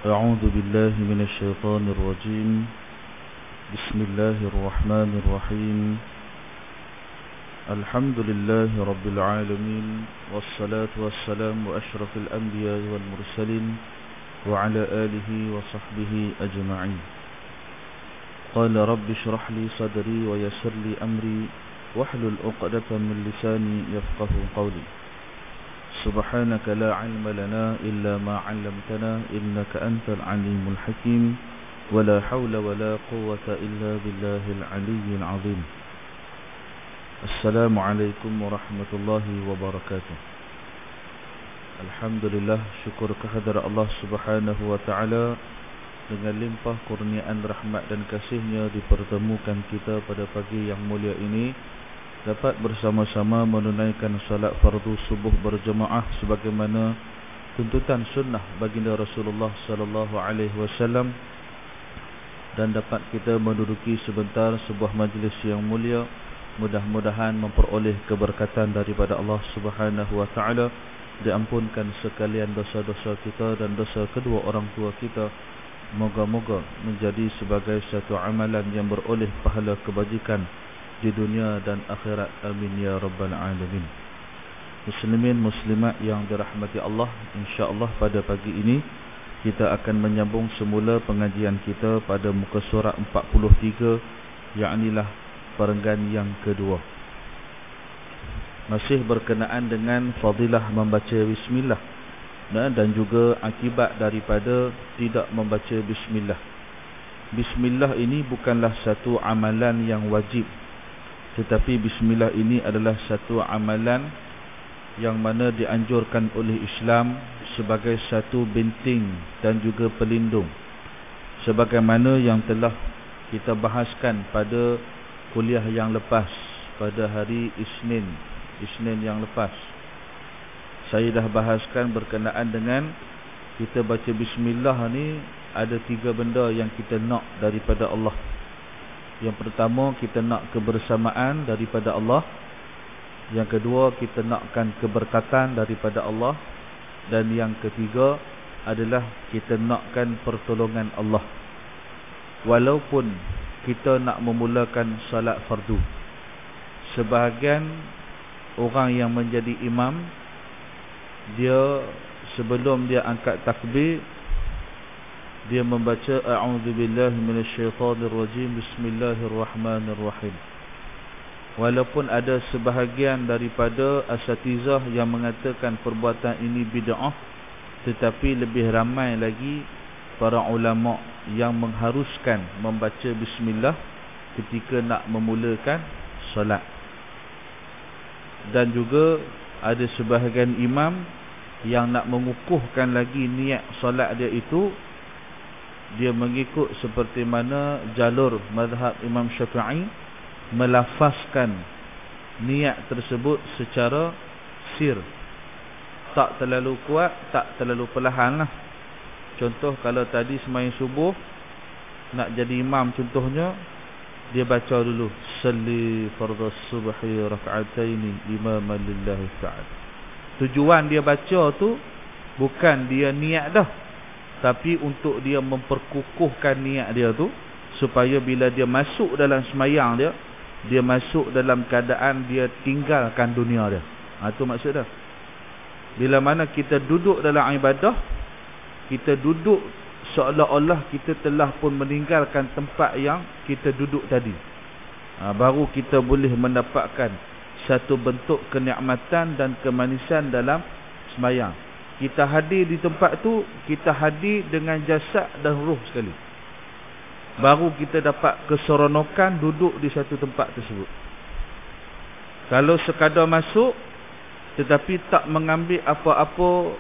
أعوذ بالله من الشيطان الرجيم. بسم الله الرحمن الرحيم. الحمد لله رب العالمين، والصلاة والسلام وأشرف الأنبياء والمرسلين وعلى آله وصحبه أجمعين. قال رب اشرح لي صدري ويسر لي أمري واحلل عقدة من لساني يفقه قولي. سبحانك لا علم لنا إلا ما علمتنا إنك أنت العليم الحكيم، ولا حول ولا قوة إلا بالله العلي العظيم. السلام عليكم ورحمة الله وبركاته. Alhamdulillah, syukur kehadirat Allah Subhanahu wa taala dengan limpah kurniaan rahmat dan kasih-Nya dipertemukan kita pada pagi yang mulia ini, dapat bersama-sama menunaikan salat fardu subuh berjemaah sebagaimana tuntutan sunnah baginda Rasulullah sallallahu alaihi wasallam, dan dapat kita menduduki sebentar sebuah majlis yang mulia. Mudah-mudahan memperoleh keberkatan daripada Allah Subhanahu wa taala, diampunkan sekalian dosa-dosa kita dan dosa kedua orang tua kita. Moga-moga menjadi sebagai satu amalan yang beroleh pahala kebajikan di dunia dan akhirat. Amin ya rabbal alamin. Muslimin muslimat yang dirahmati Allah, insya-Allah pada pagi ini kita akan menyambung semula pengajian kita pada muka surat 43, yaknilah perenggan yang kedua. Masih berkenaan dengan fadilah membaca bismillah dan juga akibat daripada tidak membaca bismillah. Bismillah ini bukanlah satu amalan yang wajib, tetapi bismillah ini adalah satu amalan yang mana dianjurkan oleh Islam sebagai satu benteng dan juga pelindung, sebagaimana yang telah kita bahaskan pada kuliah yang lepas, pada hari Isnin yang lepas. Saya dah bahaskan berkenaan dengan kita baca bismillah ni ada 3 benda yang kita nak daripada Allah. Yang pertama, kita nak kebersamaan daripada Allah. Yang kedua, kita nakkan keberkatan daripada Allah. Dan yang ketiga adalah kita nakkan pertolongan Allah. Walaupun kita nak memulakan salat fardu, sebahagian orang yang menjadi imam, dia sebelum dia angkat takbir, dia membaca a'udzubillahi minasyaitonirrajim, bismillahirrahmanirrahim. Walaupun ada sebahagian daripada asatizah yang mengatakan perbuatan ini bid'ah, tetapi lebih ramai lagi para ulama yang mengharuskan membaca bismillah ketika nak memulakan solat. Dan juga ada sebahagian imam yang nak mengukuhkan lagi niat solat dia itu, dia mengikut seperti mana jalur mazhab Imam Syafi'i, melafazkan niat tersebut secara sir, tak terlalu kuat, tak terlalu perlahan lah. Contoh, kalau tadi sembahyang subuh nak jadi imam, contohnya dia baca dulu salli fardhu subhi rak'ataini imaman lillahi ta'ala. Tujuan dia baca tu bukan dia niat dah, tapi untuk dia memperkukuhkan niat dia tu, supaya bila dia masuk dalam sembahyang dia, dia masuk dalam keadaan dia tinggalkan dunia dia. Itu maksud dia. Bila mana kita duduk dalam ibadah, kita duduk seolah-olah kita telah pun meninggalkan tempat yang kita duduk tadi. Baru kita boleh mendapatkan satu bentuk kenikmatan dan kemanisan dalam sembahyang. Kita hadir di tempat tu, kita hadir dengan jasad dan ruh sekali. Baru kita dapat keseronokan duduk di satu tempat tersebut. Kalau sekadar masuk tetapi tak mengambil apa-apa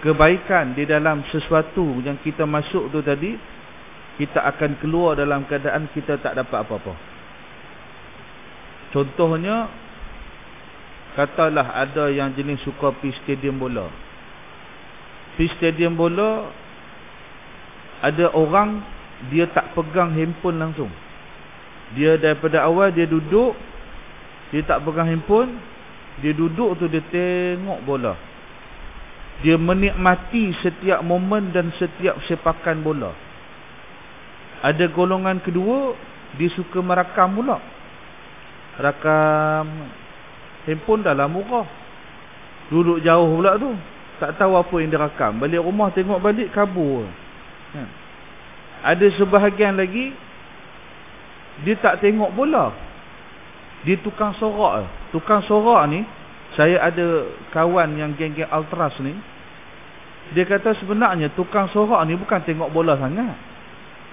kebaikan di dalam sesuatu yang kita masuk tu tadi, kita akan keluar dalam keadaan kita tak dapat apa-apa. Contohnya, katalah ada yang jenis suka pergi stadium bola. Pergi stadium bola, ada orang dia tak pegang handphone langsung. Dia daripada awal dia duduk, dia tak pegang handphone, dia duduk tu dia tengok bola. Dia menikmati setiap momen dan setiap sepakan bola. Ada golongan kedua, dia suka merakam pula. Rakam handphone dalam murah. Duduk jauh pula tu, tak tahu apa yang dia rakam. Balik rumah tengok balik, kabur. Ada sebahagian lagi, dia tak tengok bola. Dia tukang sorak. Tukang sorak ni, saya ada kawan yang geng-geng ultras ni. Dia kata sebenarnya tukang sorak ni bukan tengok bola sangat.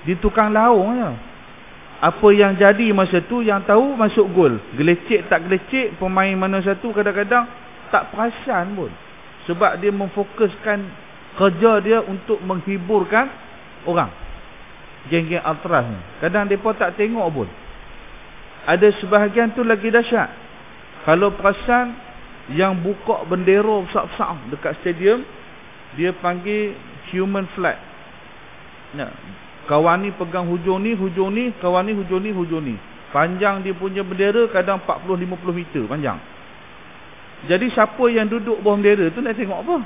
Dia tukang laung je. Apa yang jadi masa tu, yang tahu masuk gol. Gelecek tak gelecek, pemain mana satu kadang-kadang tak perasan pun. Sebab dia memfokuskan kerja dia untuk menghiburkan orang. Geng-geng ultras ni. Kadang mereka tak tengok pun. Ada sebahagian tu lagi dahsyat. Kalau perasan, yang buka bendera besar-besar dekat stadium, dia panggil human flag. Kawan ni pegang hujung ni, kawan ni hujung ni. Panjang dia punya bendera kadang 40-50 meter panjang. Jadi siapa yang duduk bawah bendera tu nak tengok apa?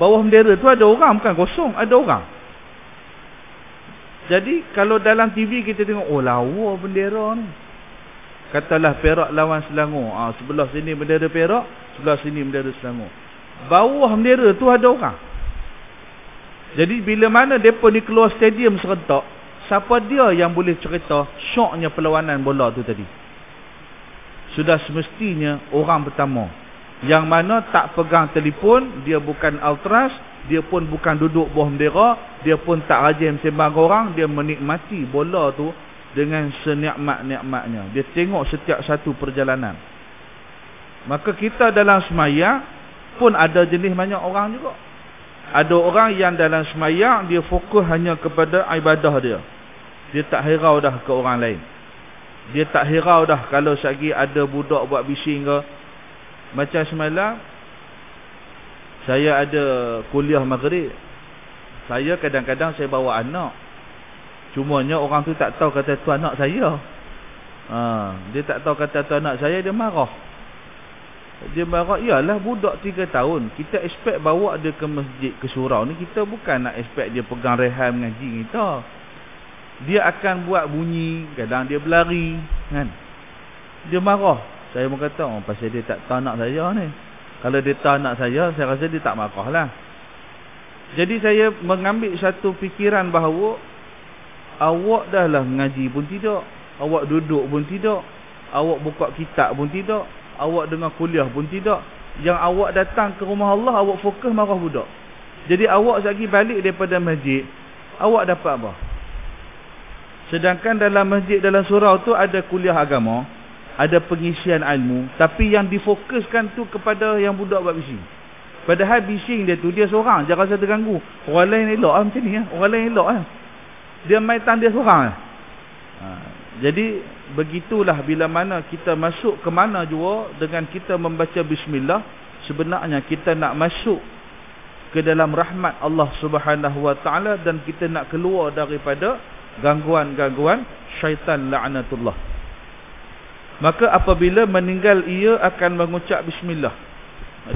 Bawah bendera tu ada orang, bukan kosong, ada orang. Jadi kalau dalam TV kita tengok, oh lawa bendera ni. Katalah Perak lawan Selangor. Sebelah sini bendera Perak, sebelah sini bendera Selangor. Bawah bendera tu ada orang. Jadi bila mana mereka ni keluar stadium serentak, siapa dia yang boleh cerita syoknya perlawanan bola tu tadi? Sudah semestinya orang pertama, yang mana tak pegang telefon, dia bukan ultras, dia pun bukan duduk bawah bendera, dia pun tak rajin sembang orang, dia menikmati bola tu dengan senikmat-nikmatnya. Dia tengok setiap satu perjalanan. Maka kita dalam sembahyang pun ada jenis banyak orang juga. Ada orang yang dalam sembahyang dia fokus hanya kepada ibadah dia. Dia tak hirau dah ke orang lain. Dia tak hirau dah kalau sagi ada budak buat bising ke. Macam semalam saya ada kuliah maghrib. Saya kadang-kadang saya bawa anak. Cumanya orang tu tak tahu kata tu anak saya. Dia tak tahu kata tu anak saya, dia marah. Dia marah, iyalah budak 3 tahun. Kita expect bawa dia ke masjid, ke surau ni. Kita bukan nak expect dia pegang rehan mengaji kita. Dia akan buat bunyi, kadang dia berlari kan. Dia marah. Saya pun kata, pasal dia tak tahu anak saya ni. Kalau dia tahu anak saya rasa dia tak marah lah. Jadi saya mengambil satu fikiran bahawa awak dah lah mengaji pun tidak, awak duduk pun tidak, awak buka kitab pun tidak, awak dengar kuliah pun tidak. Yang awak datang ke rumah Allah, awak fokus marah budak. Jadi awak lagi balik daripada masjid, awak dapat apa? Sedangkan dalam masjid, dalam surau tu ada kuliah agama, ada pengisian ilmu, tapi yang difokuskan tu kepada yang budak buat bising. Padahal bising dia tu, dia seorang, jangan rasa terganggu. Orang lain elok macam ni. Orang lain elok dia main tanda seorang. Jadi begitulah bila mana kita masuk ke mana jua dengan kita membaca bismillah, sebenarnya kita nak masuk ke dalam rahmat Allah Subhanahu wa taala dan kita nak keluar daripada gangguan-gangguan syaitan laknatullah. Maka apabila meninggal ia akan mengucap bismillah.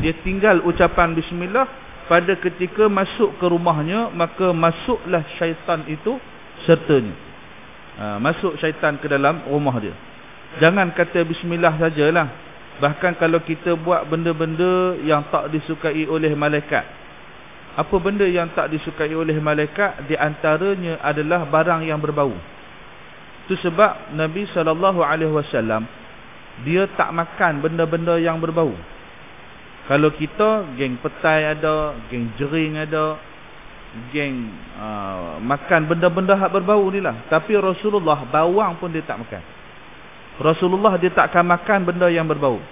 Dia tinggal ucapan bismillah pada ketika masuk ke rumahnya, maka masuklah syaitan itu sertanya. Masuk syaitan ke dalam rumah dia. Jangan kata bismillah sajalah. Bahkan kalau kita buat benda-benda yang tak disukai oleh malaikat. Apa benda yang tak disukai oleh malaikat? Di antaranya adalah barang yang berbau. Itu sebab Nabi SAW dia tak makan benda-benda yang berbau. Kalau kita geng petai ada, geng jering ada, geng makan benda-benda hak berbau ni lah. Tapi Rasulullah bawang pun dia tak makan. Rasulullah dia takkan makan benda yang berbau.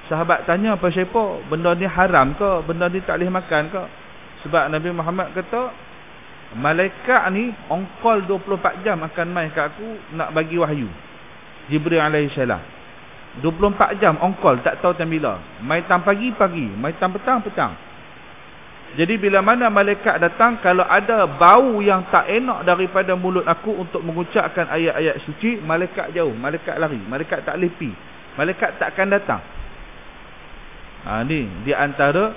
Sahabat tanya apa siapa, benda ni haram ke, benda ni tak boleh makan ke? Sebab Nabi Muhammad kata, malaikat ni ongkol 24 jam akan mai kat aku nak bagi wahyu. Jibril alaihissalam 24 jam ongkol, tak tahu time bila. Mai tam pagi, mai tam petang. Jadi bila mana malaikat datang, kalau ada bau yang tak enak daripada mulut aku untuk mengucapkan ayat-ayat suci, malaikat jauh, malaikat lari, malaikat tak lepi, malaikat tak akan datang. Ni di antara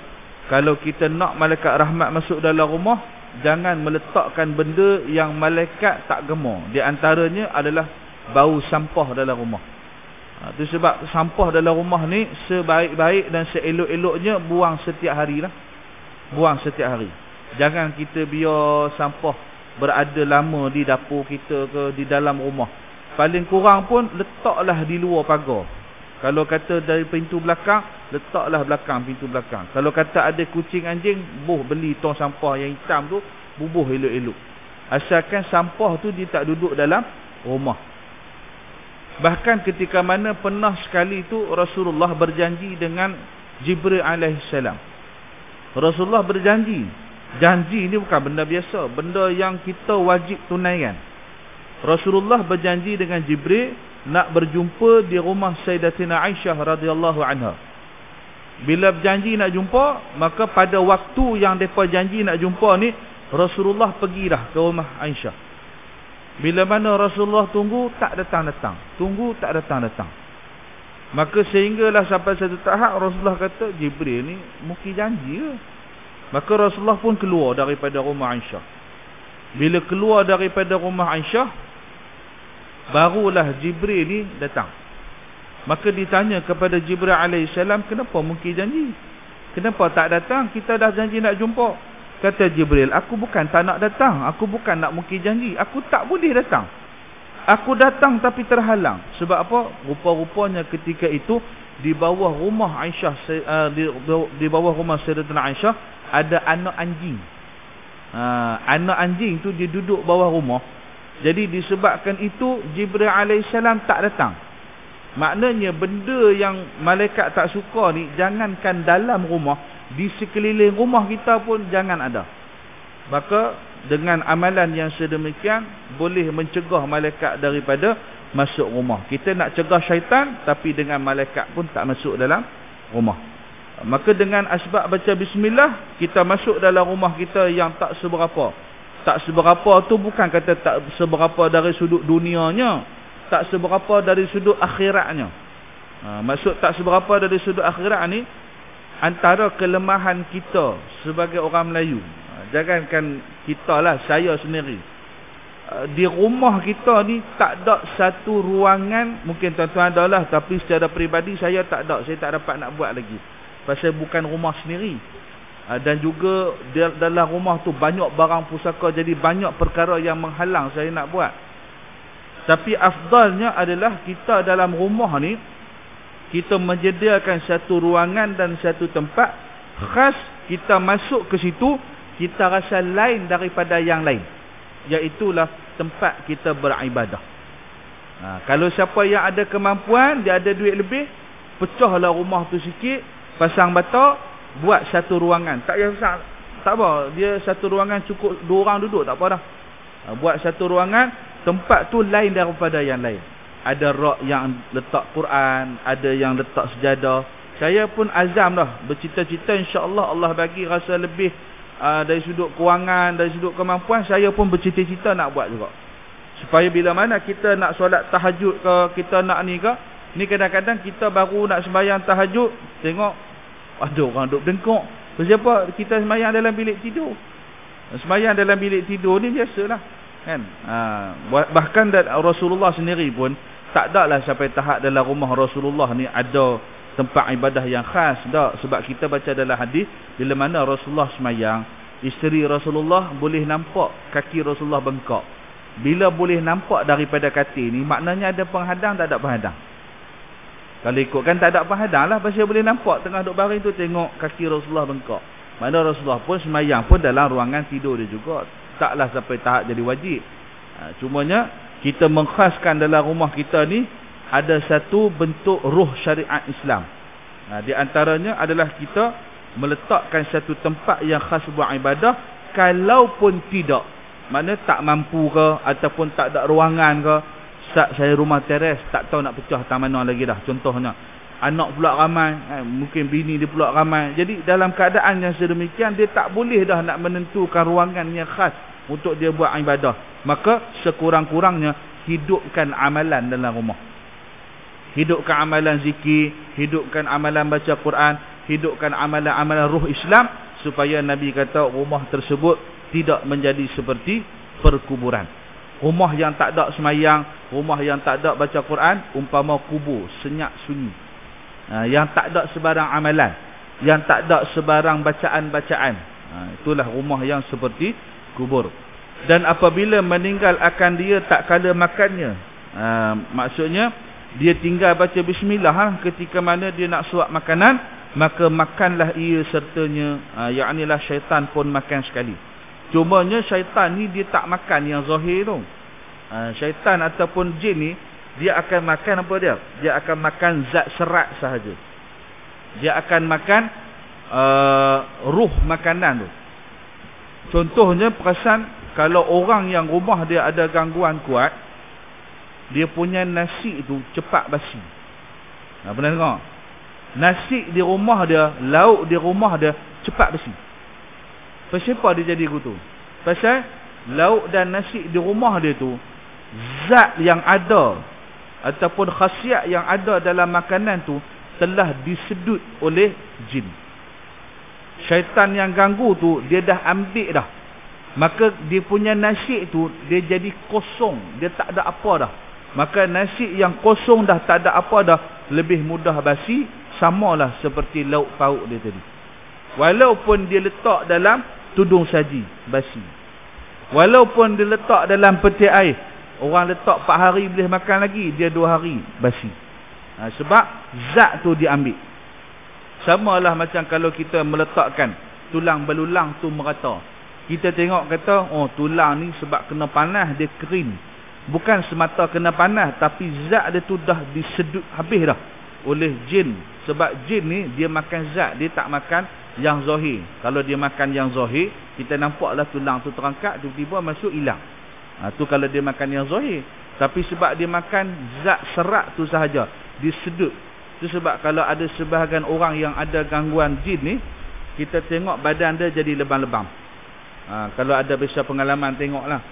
Kalau kita nak malaikat rahmat masuk dalam rumah, jangan meletakkan benda yang malaikat tak gemar. Di antaranya adalah bau sampah dalam rumah. Itu sebab sampah dalam rumah ni sebaik-baik dan seelok-eloknya buang setiap hari lah. Buang setiap hari. Jangan kita biar sampah berada lama di dapur kita ke di dalam rumah. Paling kurang pun letaklah di luar pagar. Kalau kata dari pintu belakang, letaklah belakang pintu belakang. Kalau kata ada kucing anjing, beli tong sampah yang hitam tu, bubuh elok-elok. Asalkan sampah tu dia tak duduk dalam rumah. Bahkan ketika mana pernah sekali tu Rasulullah berjanji dengan Jibril alaihissalam. Rasulullah berjanji. Janji ni bukan benda biasa, benda yang kita wajib tunaikan. Rasulullah berjanji dengan Jibril nak berjumpa di rumah Sayyidatina Aisyah radhiyallahu anha. Bila berjanji nak jumpa, maka pada waktu yang mereka janji nak jumpa ni, Rasulullah pergilah ke rumah Aisyah. Bila mana Rasulullah tunggu, tak datang-datang. Tunggu, tak datang-datang. Maka sehinggalah sampai satu tahap Rasulullah kata, Jibril ni mungkin janji ke? Maka Rasulullah pun keluar daripada rumah Aisyah. Bila keluar daripada rumah Aisyah, barulah Jibril ni datang. Maka ditanya kepada Jibril alaihissalam, kenapa mungkin janji? Kenapa tak datang? Kita dah janji nak jumpa. Kata Jibril, aku bukan tak nak datang, aku bukan nak mungkin janji, aku tak boleh datang. Aku datang tapi terhalang. Sebab apa? Rupa-rupanya ketika itu di bawah rumah Aisyah, di bawah rumah Sayyidatina Aisyah ada anak anjing. Anak anjing tu dia duduk bawah rumah. Jadi disebabkan itu Jibril alaihissalam tak datang. Maknanya benda yang malaikat tak suka ni, jangankan dalam rumah, di sekeliling rumah kita pun jangan ada. Maka dengan amalan yang sedemikian boleh mencegah malaikat daripada masuk rumah. Kita nak cegah syaitan, tapi dengan malaikat pun tak masuk dalam rumah. Maka dengan asbab baca bismillah, kita masuk dalam rumah kita yang tak seberapa. Tak seberapa tu bukan kata tak seberapa dari sudut dunianya, tak seberapa dari sudut akhiratnya. Maksud tak seberapa dari sudut akhirat ni, antara kelemahan kita sebagai orang Melayu. Jangankan kita lah, saya sendiri. Di rumah kita ni tak ada satu ruangan, mungkin tuan-tuan ada lah, tapi secara peribadi saya tak ada. Saya tak dapat nak buat lagi. Pasal bukan rumah sendiri. Dan juga dalam rumah tu banyak barang pusaka, jadi banyak perkara yang menghalang saya nak buat. Tapi afdalnya adalah kita dalam rumah ni, kita menyediakan satu ruangan dan satu tempat khas. Kita masuk ke situ, kita rasa lain daripada yang lain, iaitulah tempat kita beribadah. Kalau siapa yang ada kemampuan, dia ada duit lebih, pecahlah rumah tu sikit, pasang bata, buat satu ruangan. Tak payah besar, tak apa, dia satu ruangan cukup 2 orang duduk, tak apa dah. Buat satu ruangan, tempat tu lain daripada yang lain. Ada rak yang letak Quran, ada yang letak sejadah. Saya pun azam dah, bercita-cita insya-Allah Allah bagi rasa lebih dari sudut kewangan, dari sudut kemampuan, saya pun bercita-cita nak buat juga. Supaya bila mana kita nak solat tahajud ke, kita nak ni ke, ni kadang-kadang kita baru nak sembahyang tahajud, tengok ada orang duduk dengkok. Sebab kita sembahyang dalam bilik tidur. Sembahyang dalam bilik tidur ni biasalah, kan? Bahkan Rasulullah sendiri pun tak adalah sampai tahap dalam rumah Rasulullah ni ada tempat ibadah yang khas, tak. Sebab kita baca dalam hadis, bila mana Rasulullah sembahyang, isteri Rasulullah boleh nampak kaki Rasulullah bengkak. Bila boleh nampak daripada katil ni, maknanya ada penghadang, tak ada penghadang. Kalau ikutkan tak ada penghadang lah, pasal boleh nampak tengah duduk baring tu, tengok kaki Rasulullah bengkak. Mana Rasulullah pun sembahyang pun dalam ruangan tidur dia juga, taklah sampai tahap jadi wajib. Cumanya kita mengkhaskan dalam rumah kita ni ada satu bentuk ruh syariat Islam. Di antaranya adalah kita meletakkan satu tempat yang khas buat ibadah. Kalaupun tidak, maknanya tak mampu ke, ataupun tak ada ruangan ke, saya rumah teres, tak tahu nak pecah tang mana lagi dah. Contohnya, anak pula ramai, mungkin bini dia pula ramai. Jadi dalam keadaan yang sedemikian, dia tak boleh dah nak menentukan ruangan yang khas untuk dia buat ibadah. Maka sekurang-kurangnya hidupkan amalan dalam rumah. Hidupkan amalan zikir, hidupkan amalan baca Quran. hidupkan amalan-amalan ruh Islam, supaya Nabi kata rumah tersebut tidak menjadi seperti perkuburan. Rumah yang tak ada semayang, rumah yang tak ada baca Quran, umpama kubur, senyap sunyi. Yang tak ada sebarang amalan, yang tak ada sebarang bacaan-bacaan, itulah rumah yang seperti kubur. Dan apabila meninggal akan dia tak kala makannya, maksudnya dia tinggal baca bismillah ketika mana dia nak suap makanan, maka makanlah ia sertanya, yaknilah syaitan pun makan sekali. Cumanya syaitan ni dia tak makan yang zahir tu. Syaitan ataupun jin ni, dia akan makan apa dia? Dia akan makan zat serat sahaja. Dia akan makan ruh makanan tu. Contohnya perasan, kalau orang yang rumah dia ada gangguan kuat, dia punya nasi tu cepat basi. Pernah dengar? Nasi di rumah dia, lauk di rumah dia cepat basi. Pasal apa dia jadi gitu? Pasal lauk dan nasi di rumah dia tu, zat yang ada ataupun khasiat yang ada dalam makanan tu telah disedut oleh jin. Syaitan yang ganggu tu dia dah ambil dah. Maka dia punya nasi tu dia jadi kosong, dia tak ada apa dah. Maka nasi yang kosong dah, tak ada apa dah, lebih mudah basi, samalah seperti lauk pauk dia tadi. Walaupun dia letak dalam tudung saji, basi. Walaupun dia letak dalam peti air, orang letak 4 hari boleh makan lagi, dia 2 hari basi. Sebab zat tu diambil. Samalah macam kalau kita meletakkan tulang belulang tu merata. Kita tengok kata, oh tulang ni sebab kena panas dia kering. Bukan semata kena panas, tapi zat dia tu dah disedut habis dah oleh jin. Sebab jin ni dia makan zat, dia tak makan yang zahir. Kalau dia makan yang zahir, kita nampaklah tulang tu terangkat, tiba-tiba masuk hilang. Tu kalau dia makan yang zahir. Tapi sebab dia makan zat serat tu sahaja, disedut. Itu sebab kalau ada sebahagian orang yang ada gangguan jin ni, kita tengok badan dia jadi lebam-lebam. Kalau ada biasa pengalaman, tengoklah.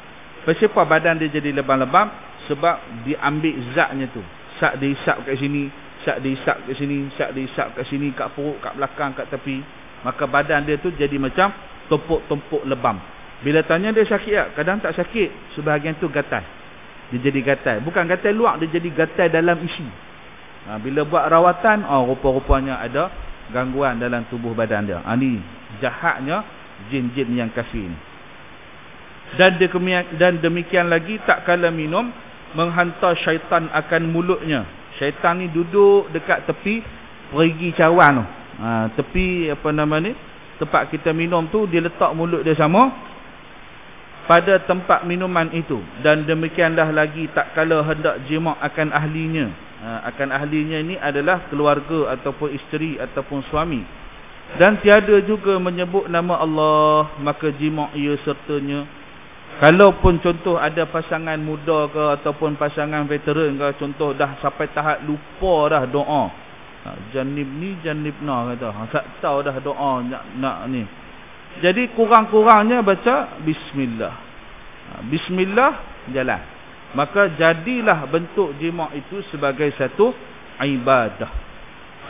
Pasal apa badan dia jadi lebam-lebam? Sebab diambil zatnya tu. Sat dihisap kat sini, sat dihisap kat sini, sat dihisap kat sini, kat perut, kat belakang, kat tepi. Maka badan dia tu jadi macam tumpuk-tumpuk lebam. Bila tanya dia sakit tak? Kadang tak sakit. Sebahagian tu gatal. Dia jadi gatal. Bukan gatal luar, dia jadi gatal dalam isi. Bila buat rawatan, rupa-rupanya ada gangguan dalam tubuh badan dia. Ni jahatnya jin-jin yang kafir ni. Dan demikian lagi, tak kala minum, menghantar syaitan akan mulutnya. Syaitan ni duduk dekat tepi perigi cawan tu. Tepi apa nama ni, tempat kita minum tu, dia letak mulut dia sama pada tempat minuman itu. Dan demikianlah lagi, tak kala hendak jima' akan ahlinya. Akan ahlinya ini adalah keluarga ataupun isteri ataupun suami. Dan tiada juga menyebut nama Allah, maka jima' ia sertanya. Kalaupun contoh ada pasangan muda ke ataupun pasangan veteran ke, contoh dah sampai tahap lupa dah doa, janib ni janib na kata, tak tahu dah doa nak ni. Jadi kurang-kurangnya baca bismillah. Bismillah jalan. Maka jadilah bentuk jima' itu sebagai satu ibadah.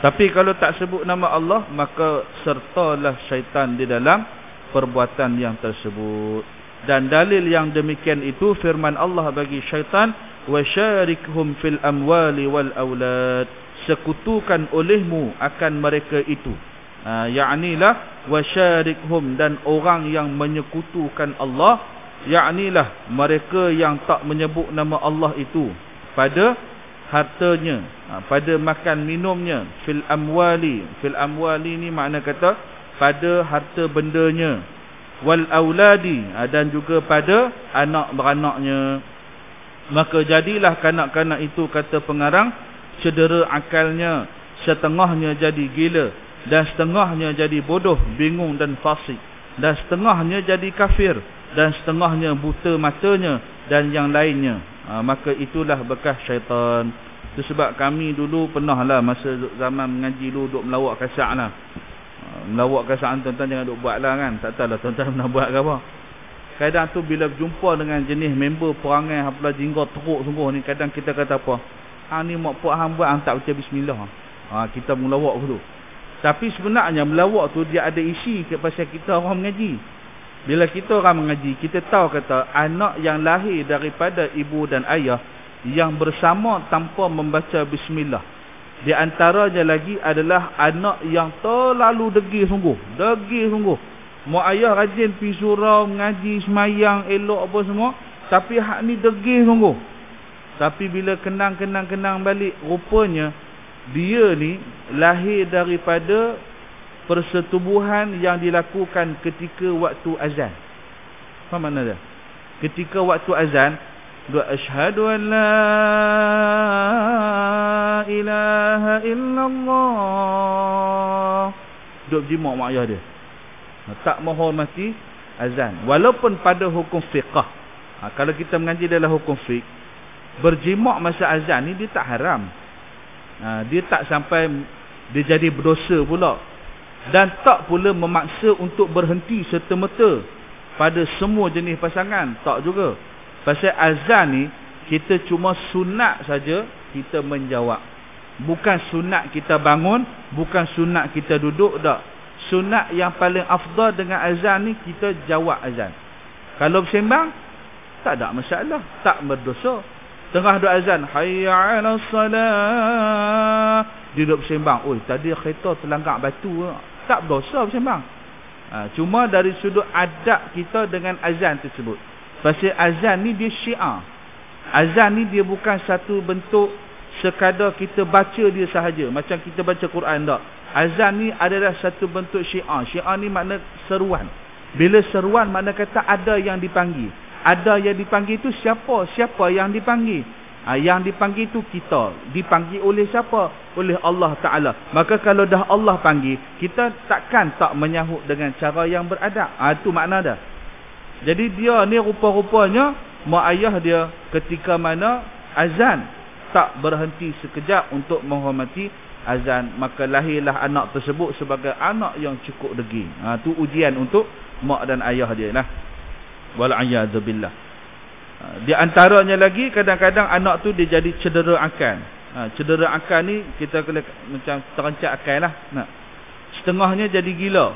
Tapi kalau tak sebut nama Allah, maka sertalah syaitan di dalam perbuatan yang tersebut. Dan dalil yang demikian itu firman Allah bagi syaitan, wasyarikhum fil amwali wal aulad, sekutukan olehmu akan mereka itu. Ya'nilah wasyarikhum, dan orang yang menyekutukan Allah, ya'nilah mereka yang tak menyebut nama Allah itu pada hartanya, pada makan minumnya, fil amwali. Fil amwali ni makna kata pada harta bendanya, wal auladi, dan juga pada anak beranaknya. Maka jadilah kanak-kanak itu, kata pengarang, cedera akalnya, setengahnya jadi gila, dan setengahnya jadi bodoh, bingung dan fasik, dan setengahnya jadi kafir, dan setengahnya buta matanya, dan yang lainnya. Maka itulah bekas syaitan. Itu sebab kami dulu pernah lah, masa zaman mengaji dulu, duk melawak kasak lah. Melawak kasak, tuan-tuan jangan duk buat lah kan. Tak tahu lah tuan-tuan pernah buat ke apa. Kadang tu bila berjumpa dengan jenis member perangai haflah jingga teruk sungguh ni, kadang kita kata apa, ni mak puak hang buat, hang tak baca bismillah. Kita melawak dulu. Tapi sebenarnya melawak tu dia ada isi ke pasal kita orang mengaji. Bila kita orang mengaji, kita tahu kata anak yang lahir daripada ibu dan ayah yang bersama tanpa membaca bismillah, di antaranya lagi adalah anak yang terlalu degil sungguh. Degil sungguh. Mak ayah rajin pergi surau, mengaji, semayang, elok apa semua. Tapi hak ni degil sungguh. Tapi bila kenang balik, rupanya dia ni lahir daripada persetubuhan yang dilakukan ketika waktu azan. Apa makna dia? Ketika waktu azan, dua asyhadu an la ilaha illallah. Duk jimak mak ayah dia. Tak menghormati azan. Walaupun pada hukum fiqh, kalau kita mengaji dalam hukum fiqh, berjimak masa azan ni dia tak haram. Dia tak sampai dia jadi berdosa pula. Dan tak pula memaksa untuk berhenti serta-merta pada semua jenis pasangan. Tak juga. Pasal azan ni, kita cuma sunat saja kita menjawab. Bukan sunat kita bangun, bukan sunat kita duduk, tak. Sunat yang paling afdal dengan azan ni, kita jawab azan. Kalau bersembang, tak ada masalah, tak berdosa. Tengah duk azan, hayya 'alas salah, dia duk bersembang, oi tadi kereta terlanggar batu, tak berdosa bersembang. Cuma dari sudut adab kita dengan azan tersebut. Pasal azan ni dia syiar. Azan ni dia bukan satu bentuk sekadar kita baca dia sahaja, macam kita baca Quran, tak. Azan ni adalah satu bentuk syiar. Syiar ni makna seruan. Bila seruan makna kata ada yang dipanggil. Ada yang dipanggil tu siapa? Siapa yang dipanggil? Yang dipanggil tu kita. Dipanggil oleh siapa? Oleh Allah Ta'ala. Maka kalau dah Allah panggil, kita takkan tak menyahut dengan cara yang beradab. Itu makna dah. Jadi dia ni rupa-rupanya mak ayah dia ketika mana azan tak berhenti sekejap untuk menghormati azan, maka lahirlah anak tersebut sebagai anak yang cukup degil. Tu ujian untuk mak dan ayah dia lah. Wal'iyadzubillah. Di antaranya lagi, kadang-kadang anak tu dia jadi cedera akal. Cedera akal ni kita kena macam terancak akal lah. Setengahnya jadi gila.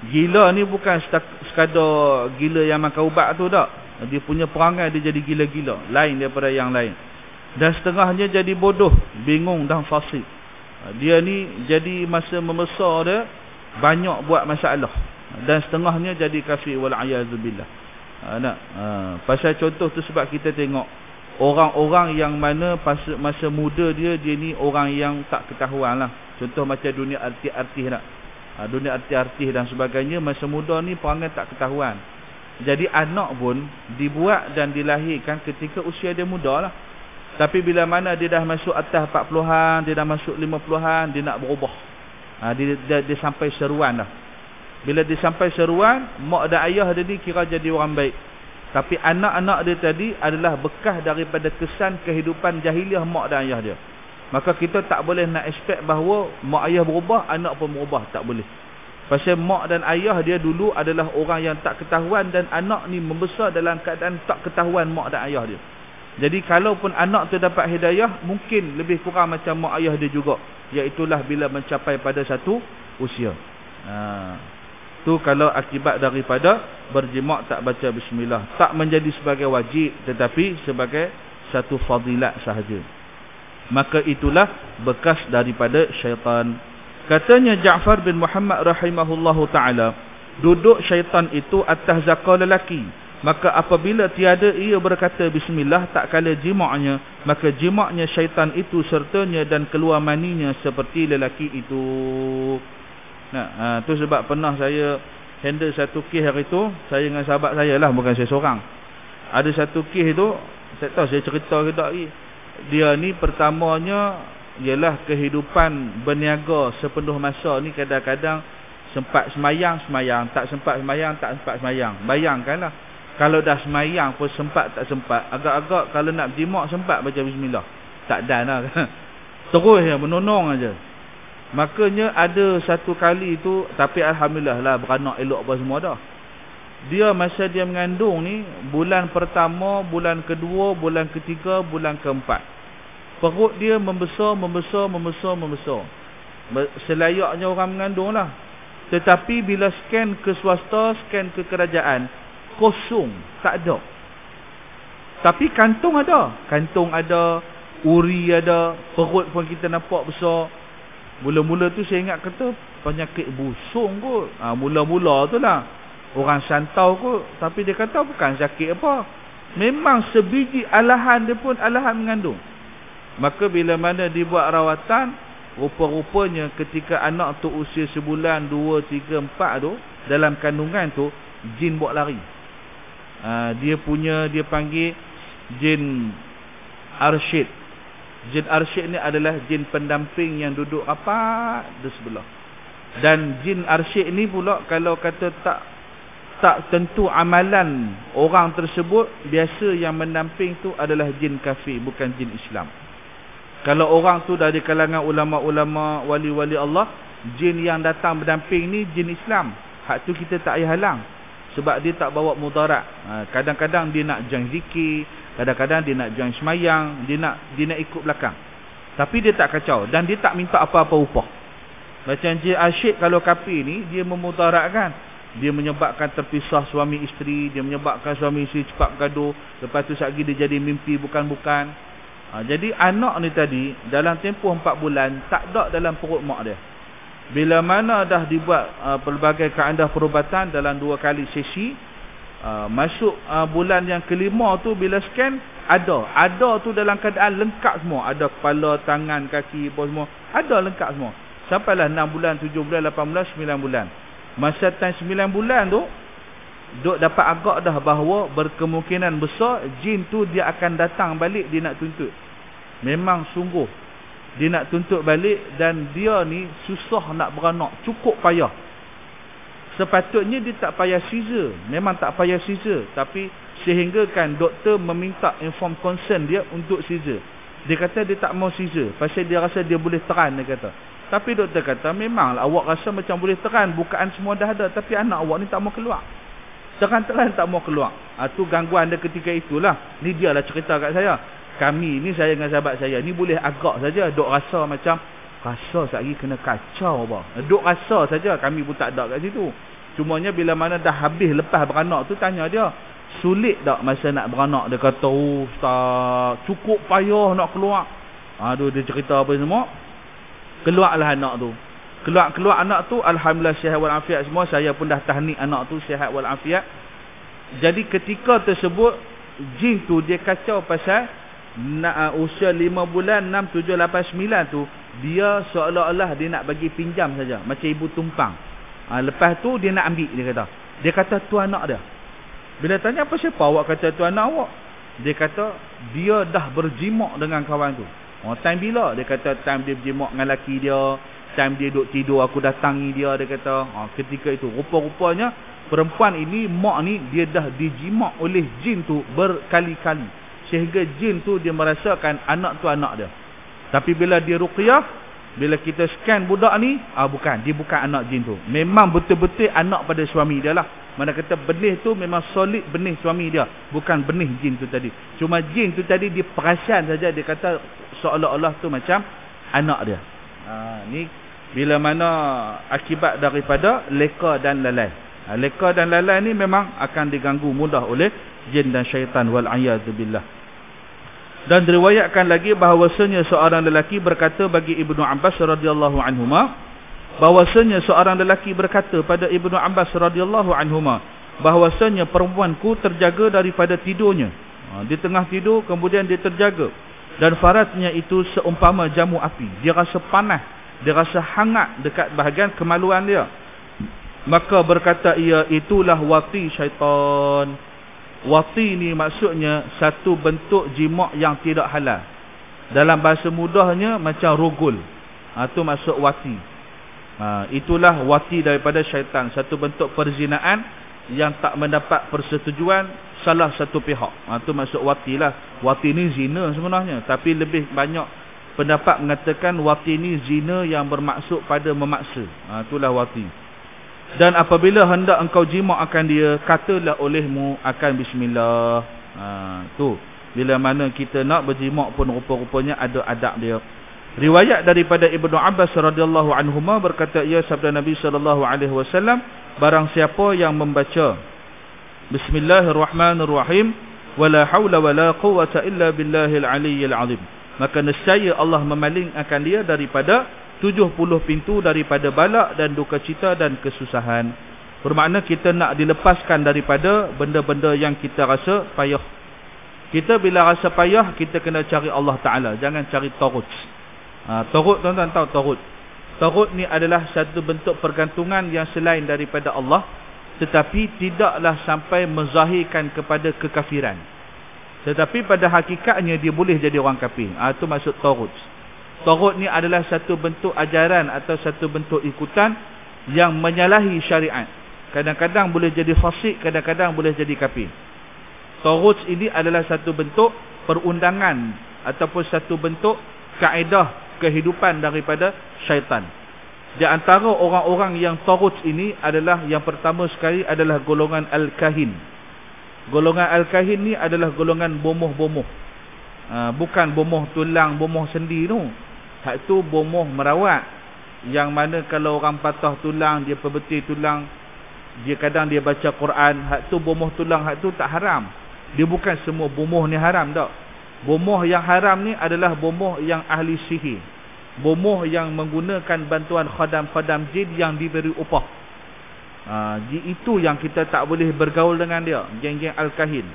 Gila ni bukan sekadar gila yang makan ubat tu, tak. Dia punya perangai dia jadi gila-gila, lain daripada yang lain. Dan setengahnya jadi bodoh, bingung dan fasik. Dia ni jadi masa membesar dia banyak buat masalah. Dan setengahnya jadi kafir, wal'iyadzubillah. Pasal contoh tu sebab kita tengok orang-orang yang mana masa muda dia ni orang yang tak ketahuan lah. Contoh macam dunia artis nak. Dunia artis dan sebagainya, masa muda ni perangai tak ketahuan. Jadi anak pun dibuat dan dilahirkan ketika usia dia muda lah. Tapi bila mana dia dah masuk atas 40-an, dia dah masuk 50-an, dia nak berubah. Dia sampai seruan dah. Bila dia sampai seruan, mak dan ayah dia ni kira jadi orang baik. Tapi anak-anak dia tadi adalah bekas daripada kesan kehidupan jahiliah mak dan ayah dia. Maka kita tak boleh nak expect bahawa mak ayah berubah, anak pun berubah. Tak boleh. Pasal mak dan ayah dia dulu adalah orang yang tak ketahuan, dan anak ni membesar dalam keadaan tak ketahuan mak dan ayah dia. Jadi kalaupun anak tu dapat hidayah, mungkin lebih kurang macam mak ayah dia juga. Iaitulah bila mencapai pada satu usia. Tu kalau akibat daripada berjimak tak baca bismillah. Tak menjadi sebagai wajib, tetapi sebagai satu fadilat sahaja. Maka itulah bekas daripada syaitan. Katanya Ja'far bin Muhammad rahimahullahu ta'ala, duduk syaitan itu atas zakar lelaki. Maka apabila tiada ia berkata bismillah tak kala jimaknya, maka jimaknya syaitan itu sertanya dan keluar maninya seperti lelaki itu. Tu sebab pernah saya handle satu kes hari tu, saya dengan sahabat saya lah, bukan saya seorang. Ada satu kes tu, saya tahu saya cerita ke tak lagi. Dia ni pertamanya ialah kehidupan berniaga sepenuh masa ni, kadang-kadang sempat semayang, tak sempat semayang. Bayangkanlah, kalau dah semayang pun sempat tak sempat. Agak-agak kalau nak berjimak sempat baca bismillah, tak dan lah. Terus ya menonong aja. Makanya ada satu kali tu, tapi alhamdulillah lah beranak elok apa semua dah. Dia masa dia mengandung ni, bulan pertama, bulan kedua, bulan ketiga, bulan keempat, perut dia membesar. Selayaknya orang mengandung lah. Tetapi bila scan ke swasta, scan ke kerajaan, kosong, tak ada. Tapi kantung ada. Kantung ada, uri ada, perut pun kita nampak besar. Mula-mula tu saya ingat kata penyakit busung kot. Mula-mula tu lah. Orang santau kot. Tapi dia kata bukan sakit apa. Memang sebiji alahan dia pun alahan mengandung. Maka bila mana dibuat rawatan, rupa-rupanya ketika anak tu usia sebulan, 2, 3, 4 tu, dalam kandungan tu, jin buat lari. Dia panggil jin arsyid. Jin arsyid ni adalah jin pendamping yang duduk rapat di sebelah. Dan jin arsyid ni pula kalau kata tak tentu amalan orang tersebut, biasa yang mendamping tu adalah jin kafir, bukan jin Islam. Kalau orang tu dari kalangan ulama-ulama, wali-wali Allah, jin yang datang mendamping ni jin Islam. Hak tu kita tak payah halang. Sebab dia tak bawa mudarat. Kadang-kadang dia nak join zikir, kadang-kadang dia nak join semayang, dia nak ikut belakang. Tapi dia tak kacau dan dia tak minta apa-apa upah. Macam jin asyik kalau kafir ni, dia memudaratkan. Dia menyebabkan terpisah suami isteri, dia menyebabkan suami isteri cepat bergaduh, lepas tu sekejap lagi dia jadi mimpi bukan-bukan. Jadi anak ni tadi dalam tempoh 4 bulan tak ada dalam perut mak dia. Bila mana dah dibuat pelbagai kaedah perubatan dalam 2 kali sesi, masuk bulan yang kelima tu bila scan ada tu dalam keadaan lengkap semua. Ada kepala, tangan, kaki, apa semua. Ada lengkap semua. Sampailah 6 bulan, 7 bulan, 8 bulan, 9 bulan. Masa time 9 bulan tu, duk dapat agak dah bahawa berkemungkinan besar jin tu dia akan datang balik, dia nak tuntut. Memang sungguh dia nak tuntut balik dan dia ni susah nak beranak, cukup payah. Sepatutnya dia tak payah caesar, memang tak payah caesar, tapi sehinggakan doktor meminta inform consent dia untuk caesar. Dia kata dia tak mau caesar pasal dia rasa dia boleh teran, dia kata. Tapi doktor kata memanglah awak rasa macam boleh teran, bukaan semua dah ada, tapi anak awak ni tak mau keluar. Teran-teran tak mau keluar. Tu gangguan dia ketika itulah. Ni dia lah cerita kat saya. Kami ni, saya dengan sahabat saya ni boleh agak saja duk rasa macam rasa sekali kena kacau apa. Duk rasa saja, kami pun tak ada kat situ. Cumanya bila mana dah habis lepas beranak tu, tanya dia, sulit tak masa nak beranak? Dia kata, Ustaz, cukup payah nak keluar. Dia cerita apa semua. Keluarlah anak tu. Keluar anak tu, alhamdulillah sihat walafiat semua. Saya pun dah tahnik anak tu sihat walafiat. Jadi ketika tersebut, jin tu dia kacau pasal usia 5 bulan, 6, 7, 8, 9 tu, dia seolah-olah dia nak bagi pinjam saja, macam ibu tumpang. Lepas tu dia nak ambil, dia kata tu anak dia. Bila tanya apa siapa awak kata tu anak awak, dia kata dia dah berjimak dengan kawan tu. Time bila? Dia kata time dia berjimak dengan laki dia, time dia duduk tidur aku datangi dia, dia kata. Ketika itu rupa-rupanya perempuan ini, mak ni, dia dah dijimak oleh jin tu berkali-kali, sehingga jin tu dia merasakan anak tu anak dia. Tapi bila dia ruqyah, bila kita scan budak ni, dia bukan anak jin tu. Memang betul-betul anak pada suami dia lah. Mana kata benih tu memang solid benih suami dia, bukan benih jin tu tadi. Cuma jin tu tadi dia perasan saja, dia kata seolah-olah tu macam anak dia. Ni bila mana akibat daripada leka dan lalai. Leka dan lalai ni memang akan diganggu mudah oleh jin dan syaitan, wal'iyadzubillah. Dan diriwayatkan lagi bahawasanya seorang lelaki berkata bagi Ibnu Abbas radhiyallahu anhuma, bahwasanya seorang lelaki berkata pada Ibnu Abbas radhiyallahu anhuma, bahwasanya perempuanku terjaga daripada tidurnya. Dia tengah tidur kemudian dia terjaga, dan faratnya itu seumpama jamu api. Dia rasa panas, dia rasa hangat dekat bahagian kemaluan dia. Maka berkata ia, itulah wati syaitan. Wati ni maksudnya satu bentuk jimak yang tidak halal. Dalam bahasa mudahnya macam rogol. Itu maksud wati. Itulah wati daripada syaitan, satu bentuk perzinaan yang tak mendapat persetujuan salah satu pihak. Itu maksud wati lah. Wati ni zina sebenarnya, tapi lebih banyak pendapat mengatakan wati ni zina yang bermaksud pada memaksa. Itulah wati. Dan apabila hendak engkau jimak akan dia, katalah olehmu akan bismillah. Tu bila mana kita nak berjimak pun rupa-rupanya ada adab dia. Riwayat daripada Ibnu Abbas radhiyallahu anhuma berkata, ia sabda Nabi sallallahu alaihi wasallam, barang siapa yang membaca Bismillahirrahmanirrahim wala haula wala quwwata illa billahil aliyyil azim, maka nescaya Allah memaling akan dia daripada 70 pintu daripada balak dan duka cita dan kesusahan. Bermakna kita nak dilepaskan daripada benda-benda yang kita rasa payah. Kita bila rasa payah, kita kena cari Allah Ta'ala, jangan cari taghut. Taghut, tuan-tuan tahu taghut? Taghut ni adalah satu bentuk pergantungan yang selain daripada Allah, tetapi tidaklah sampai menzahirkan kepada kekafiran. Tetapi pada hakikatnya dia boleh jadi orang kafir. Itu maksud taghut. Taghut ni adalah satu bentuk ajaran atau satu bentuk ikutan yang menyalahi syariat. Kadang-kadang boleh jadi fasik, kadang-kadang boleh jadi kafir. Taghut ini adalah satu bentuk perundangan ataupun satu bentuk kaedah kehidupan daripada syaitan. Di antara orang-orang yang taghut ini adalah, yang pertama sekali adalah golongan Al-Kahin. Golongan Al-Kahin ni adalah golongan bomoh-bomoh. Bukan bomoh tulang, bomoh sendi tu. Hak tu bomoh merawat. Yang mana kalau orang patah tulang, dia perbetil tulang, dia kadang dia baca Quran, hak tu bomoh tulang, hak tu tak haram. Dia bukan semua bomoh ni haram tak. Bomoh yang haram ni adalah bomoh yang ahli sihir. Bomoh yang menggunakan bantuan khadam-khadam jin yang diberi upah. Itu yang kita tak boleh bergaul dengan dia, geng-geng Al-Kahin.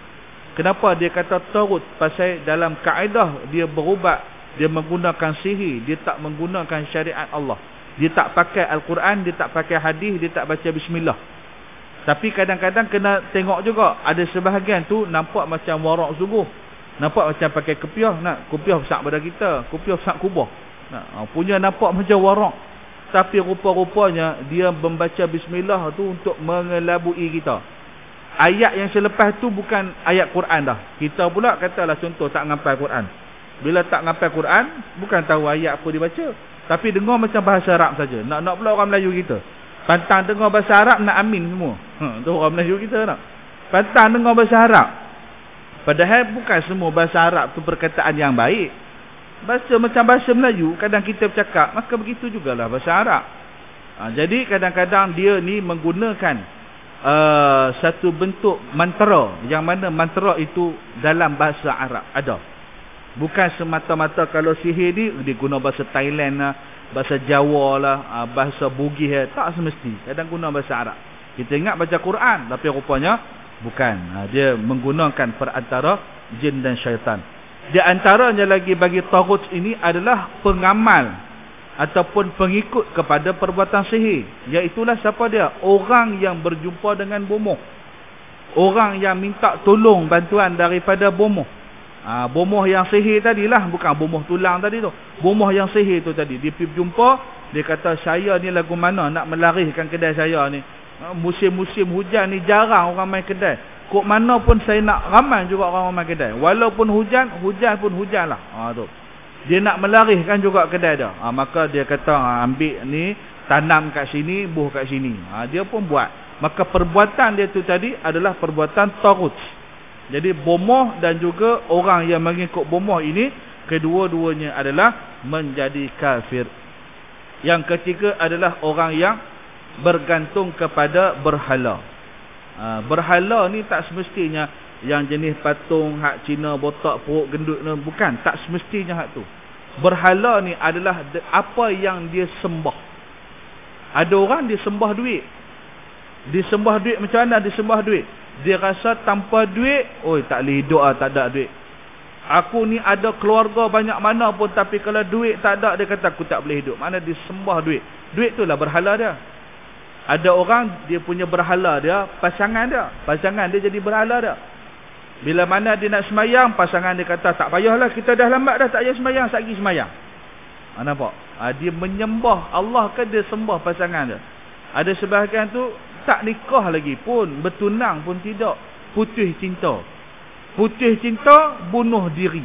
Kenapa dia kata taghut? Pasal dalam kaedah dia berubat, dia menggunakan sihir, dia tak menggunakan syariat Allah. Dia tak pakai Al-Quran, dia tak pakai hadis, dia tak baca bismillah. Tapi kadang-kadang kena tengok juga, ada sebahagian tu nampak macam warak sungguh. Nampak macam pakai kopiah, kopiah besar pada kita, kopiah besar kubah. Punya nampak macam warak. Tapi rupa-rupanya dia membaca bismillah tu untuk mengelabui kita. Ayat yang selepas tu bukan ayat Quran dah. Kita pula katalah contoh tak ngapal Quran. Bila tak ngapal Quran, bukan tahu ayat apa dibaca, tapi dengar macam bahasa Arab saja. Nak pula orang Melayu kita. Pantang dengar bahasa Arab nak amin semua. Tu orang Melayu kita nak. Pantang dengar bahasa Arab. Padahal bukan semua bahasa Arab tu perkataan yang baik. Macam bahasa Melayu, kadang kita bercakap, maka begitu jugalah bahasa Arab. Jadi kadang-kadang dia ni menggunakan satu bentuk mantra, yang mana mantra itu dalam bahasa Arab ada. Bukan semata-mata kalau sihir ni dia guna bahasa Thailand lah, bahasa Jawa lah, bahasa Bugis lah. Tak semesti. Kadang guna bahasa Arab. Kita ingat baca Quran, tapi rupanya bukan. Dia menggunakan perantara jin dan syaitan. Di antaranya lagi bagi taghut ini adalah pengamal ataupun pengikut kepada perbuatan sihir. Iaitulah siapa dia? Orang yang berjumpa dengan bomoh. Orang yang minta tolong bantuan daripada bomoh. Bomoh yang sihir tadilah, bukan bomoh tulang tadi tu. Bomoh yang sihir tu tadi. Dia pergi jumpa, dia kata, saya ni lagu mana nak melarikan kedai saya ni. Musim-musim hujan ni jarang orang main kedai. Kok mana pun saya nak ramai juga orang main kedai. Walaupun hujan pun hujan lah. Tu. Dia nak melarikan juga kedai dia. Maka dia kata, ambil ni, tanam kat sini, buh kat sini. Dia pun buat. Maka perbuatan dia tu tadi adalah perbuatan taghut. Jadi bomoh dan juga orang yang mengikut bomoh ini, kedua-duanya adalah menjadi kafir. Yang ketiga adalah orang yang bergantung kepada berhala. Berhala ni tak semestinya yang jenis patung hak Cina botak perut gendut ni, bukan, tak semestinya hak tu. Berhala ni adalah apa yang dia sembah. Ada orang dia sembah duit. Dia sembah duit macam mana dia sembah duit? Dia rasa tanpa duit, tak boleh hidup tak ada duit. Aku ni ada keluarga banyak mana pun, tapi kalau duit tak ada, dia kata aku tak boleh hidup. Mana dia sembah duit. Duit tu lah berhala dia. Ada orang dia punya berhala dia, pasangan dia. Pasangan dia jadi berhala dia. Bila mana dia nak semayang, pasangan dia kata, tak payahlah, kita dah lambat dah, tak payah semayang, tak pergi semayang. Nampak? Dia menyembah Allah ke dia sembah pasangan dia. Ada sebahagian tu tak nikah lagi pun, bertunang pun tidak, putus cinta. Putus cinta, bunuh diri.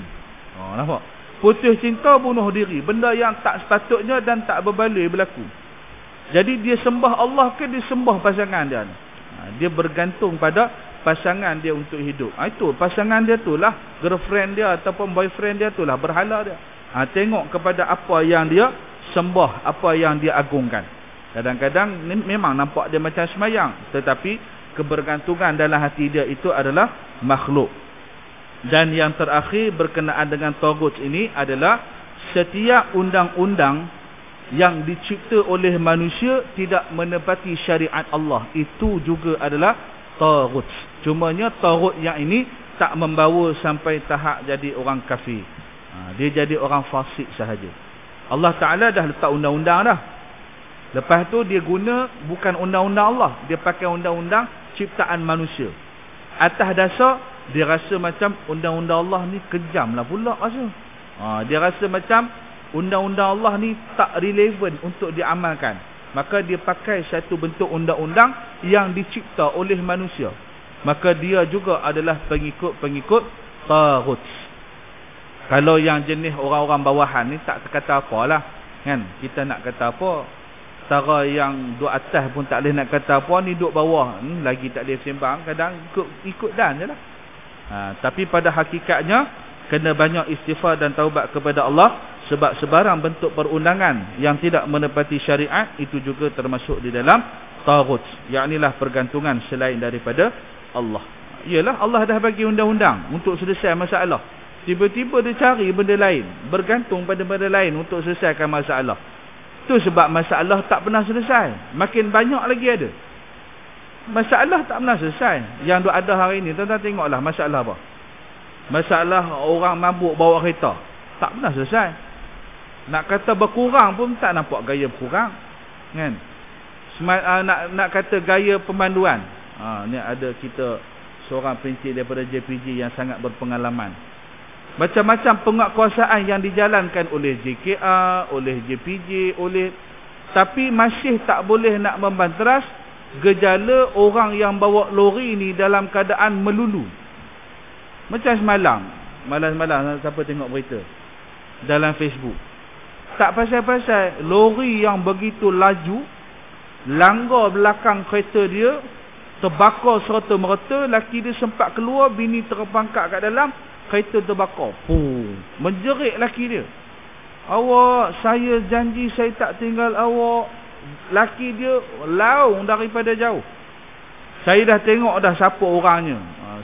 Nampak? Putus cinta, bunuh diri. Benda yang tak sepatutnya dan tak berbaloi berlaku. Jadi dia sembah Allah ke dia sembah pasangan dia? Dia bergantung pada pasangan dia untuk hidup. Itu pasangan dia tu lah, girlfriend dia ataupun boyfriend dia tu lah berhala dia. Tengok kepada apa yang dia sembah, apa yang dia agungkan. Kadang-kadang memang nampak dia macam semayang, tetapi kebergantungan dalam hati dia itu adalah makhluk. Dan yang terakhir berkenaan dengan taghut ini adalah setiap undang-undang yang dicipta oleh manusia tidak menepati syariat Allah, itu juga adalah taghut. Cumanya taghut yang ini tak membawa sampai tahap jadi orang kafir. Dia jadi orang fasik sahaja. Allah Ta'ala dah letak undang-undang dah. Lepas tu dia guna bukan undang-undang Allah, dia pakai undang-undang ciptaan manusia. Atas dasar dia rasa macam undang-undang Allah ni kejam lah pula rasa. Dia rasa macam undang-undang Allah ni tak relevan untuk diamalkan. Maka dia pakai satu bentuk undang-undang yang dicipta oleh manusia. Maka dia juga adalah pengikut-pengikut taghut. Kalau yang jenis orang-orang bawahan ni tak kata apalah, kan? Kita nak kata apa? Tara yang duduk atas pun tak boleh nak kata apa, ni duduk bawah ni lagi tak boleh sembang, kadang ikut dan je lah. Tapi pada hakikatnya kena banyak istighfar dan taubat kepada Allah, sebab sebarang bentuk perundangan yang tidak menepati syariat itu juga termasuk di dalam taghut, yaknilah pergantungan selain daripada Allah. Iyalah, Allah dah bagi undang-undang untuk selesai masalah, tiba-tiba dia cari benda lain, bergantung pada benda lain untuk selesaikan masalah. Itu sebab masalah tak pernah selesai, makin banyak lagi ada. Masalah tak pernah selesai. Yang ada hari ni, tuan-tuan tengoklah masalah apa. Masalah orang mabuk bawa kereta, tak pernah selesai. Nak kata berkurang pun tak nampak gaya berkurang, kan? Nak kata gaya pemanduan, ni ada kita seorang pencik daripada JPJ yang sangat berpengalaman. Macam-macam penguatkuasaan yang dijalankan oleh JKA, oleh JPJ, tapi masih tak boleh nak membanteras gejala orang yang bawa lori ni dalam keadaan melulu. Macam semalam, malam-malam siapa tengok berita dalam Facebook, tak pasal-pasal lori yang begitu laju langgar belakang kereta dia, terbakar serta-merta. Laki dia sempat keluar, bini terpangkat kat dalam, kereta terbakar. Menjerit laki dia, "Awak, saya janji saya tak tinggal awak." Laki dia laung daripada jauh. Saya dah tengok dah siapa orangnya.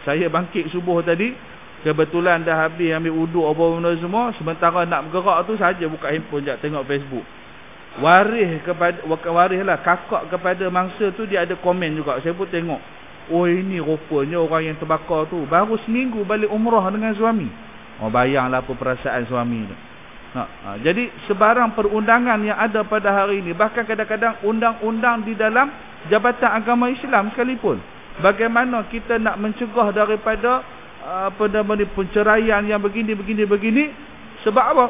Saya bangkit subuh tadi, kebetulan dah habis ambil wuduk apa benda semua. Sementara nak bergerak tu saja buka handphone jap tengok Facebook. Warislah kakak kepada mangsa tu, dia ada komen juga. Saya pun tengok, oh ini rupanya orang yang terbakar tu baru seminggu balik umrah dengan suami. Bayanglah apa perasaan suami tu. Jadi sebarang perundangan yang ada pada hari ini, bahkan kadang-kadang undang-undang di dalam Jabatan Agama Islam sekalipun, bagaimana kita nak mencegah daripada penceraian yang begini. Sebab apa?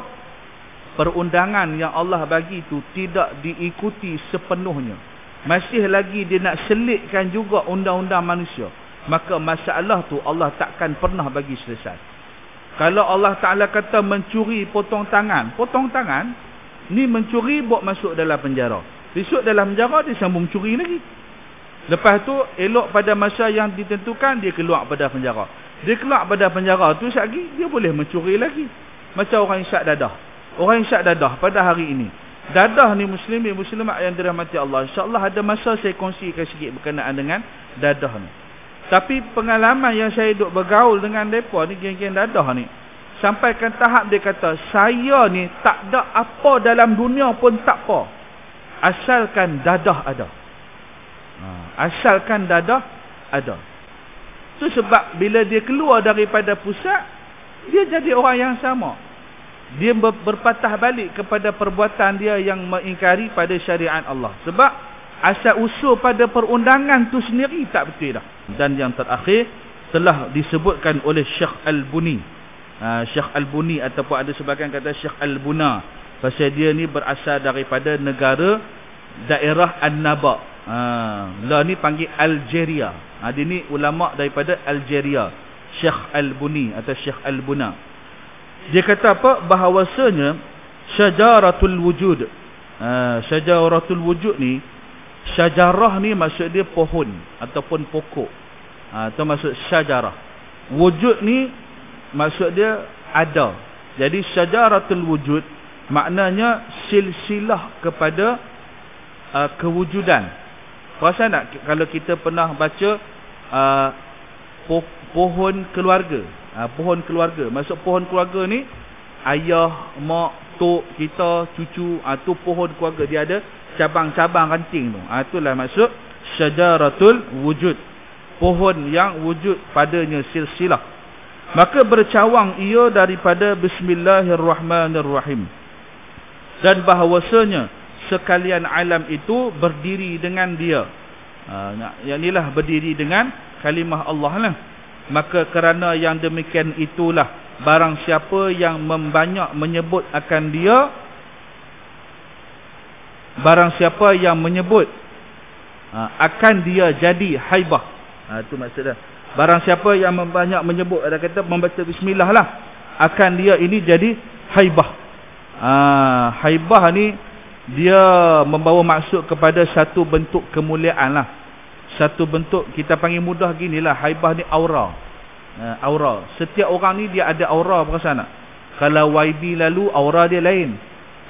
Perundangan yang Allah bagi itu tidak diikuti sepenuhnya. Masih lagi dia nak selitkan juga undang-undang manusia. Maka masalah tu Allah takkan pernah bagi selesai. Kalau Allah Ta'ala kata mencuri potong tangan ni, mencuri buat masuk dalam penjara. Besok dalam penjara dia sambung curi lagi. Lepas tu elok pada masa yang ditentukan dia keluar pada penjara. Dia keluar pada penjara tu lagi dia boleh mencuri lagi. Macam orang isyak dadah. Orang isyak dadah pada hari ini. Dadah ni muslimin muslimat yang dirahmati Allah, insya-Allah ada masa saya kongsikan sikit berkenaan dengan dadah ni. Tapi pengalaman yang saya duk bergaul dengan mereka ni, geng-geng dadah ni, sampaikan tahap dia kata, saya ni tak ada apa dalam dunia pun tak apa, asalkan dadah ada. Asalkan dadah ada. Itu sebab bila dia keluar daripada pusat, dia jadi orang yang sama. Dia berpatah balik kepada perbuatan dia yang mengingkari pada syariat Allah. Sebab asal usul pada perundangan tu sendiri tak betul dah. Dan yang terakhir telah disebutkan oleh Syekh Al-Buni. Syekh Al-Buni ataupun ada sebahagian kata Syekh Al-Buna. Pasal dia ni berasal daripada negara daerah An-Naba. Lah ni panggil Algeria. Dia ni ulama daripada Algeria. Syekh Al-Buni atau Syekh Al-Buna. Dia kata apa? Bahawasanya syajaratul wujud. Syajaratul wujud ni, syajarah ni maksud dia pohon ataupun pokok. Itu maksud syajarah. Wujud ni maksud dia ada. Jadi syajaratul wujud maknanya silsilah kepada kewujudan. Perasan tak kalau kita pernah baca pohon keluarga? Pohon keluarga. Maksud pohon keluarga ni ayah, mak, tok kita, cucu, tu pohon keluarga. Dia ada cabang-cabang ranting tu. Itulah maksud syajaratul wujud. Pohon yang wujud padanya silsilah. Maka bercawang ia daripada Bismillahirrahmanirrahim. Dan bahawasanya sekalian alam itu berdiri dengan dia. Yang inilah berdiri dengan kalimah Allah lah. Maka kerana yang demikian itulah barang siapa yang membanyak menyebut akan dia, barang siapa yang menyebut akan dia jadi haibah. Itu maksudnya. Barang siapa yang banyak menyebut, ada kata membaca bismillah lah, akan dia ini jadi haibah. Haibah ni dia membawa maksud kepada satu bentuk kemuliaan lah. Satu bentuk, kita panggil mudah ginilah, haibah ni aura. Aura. Setiap orang ni dia ada aura, perasan tak? Kalau YB lalu, aura dia lain.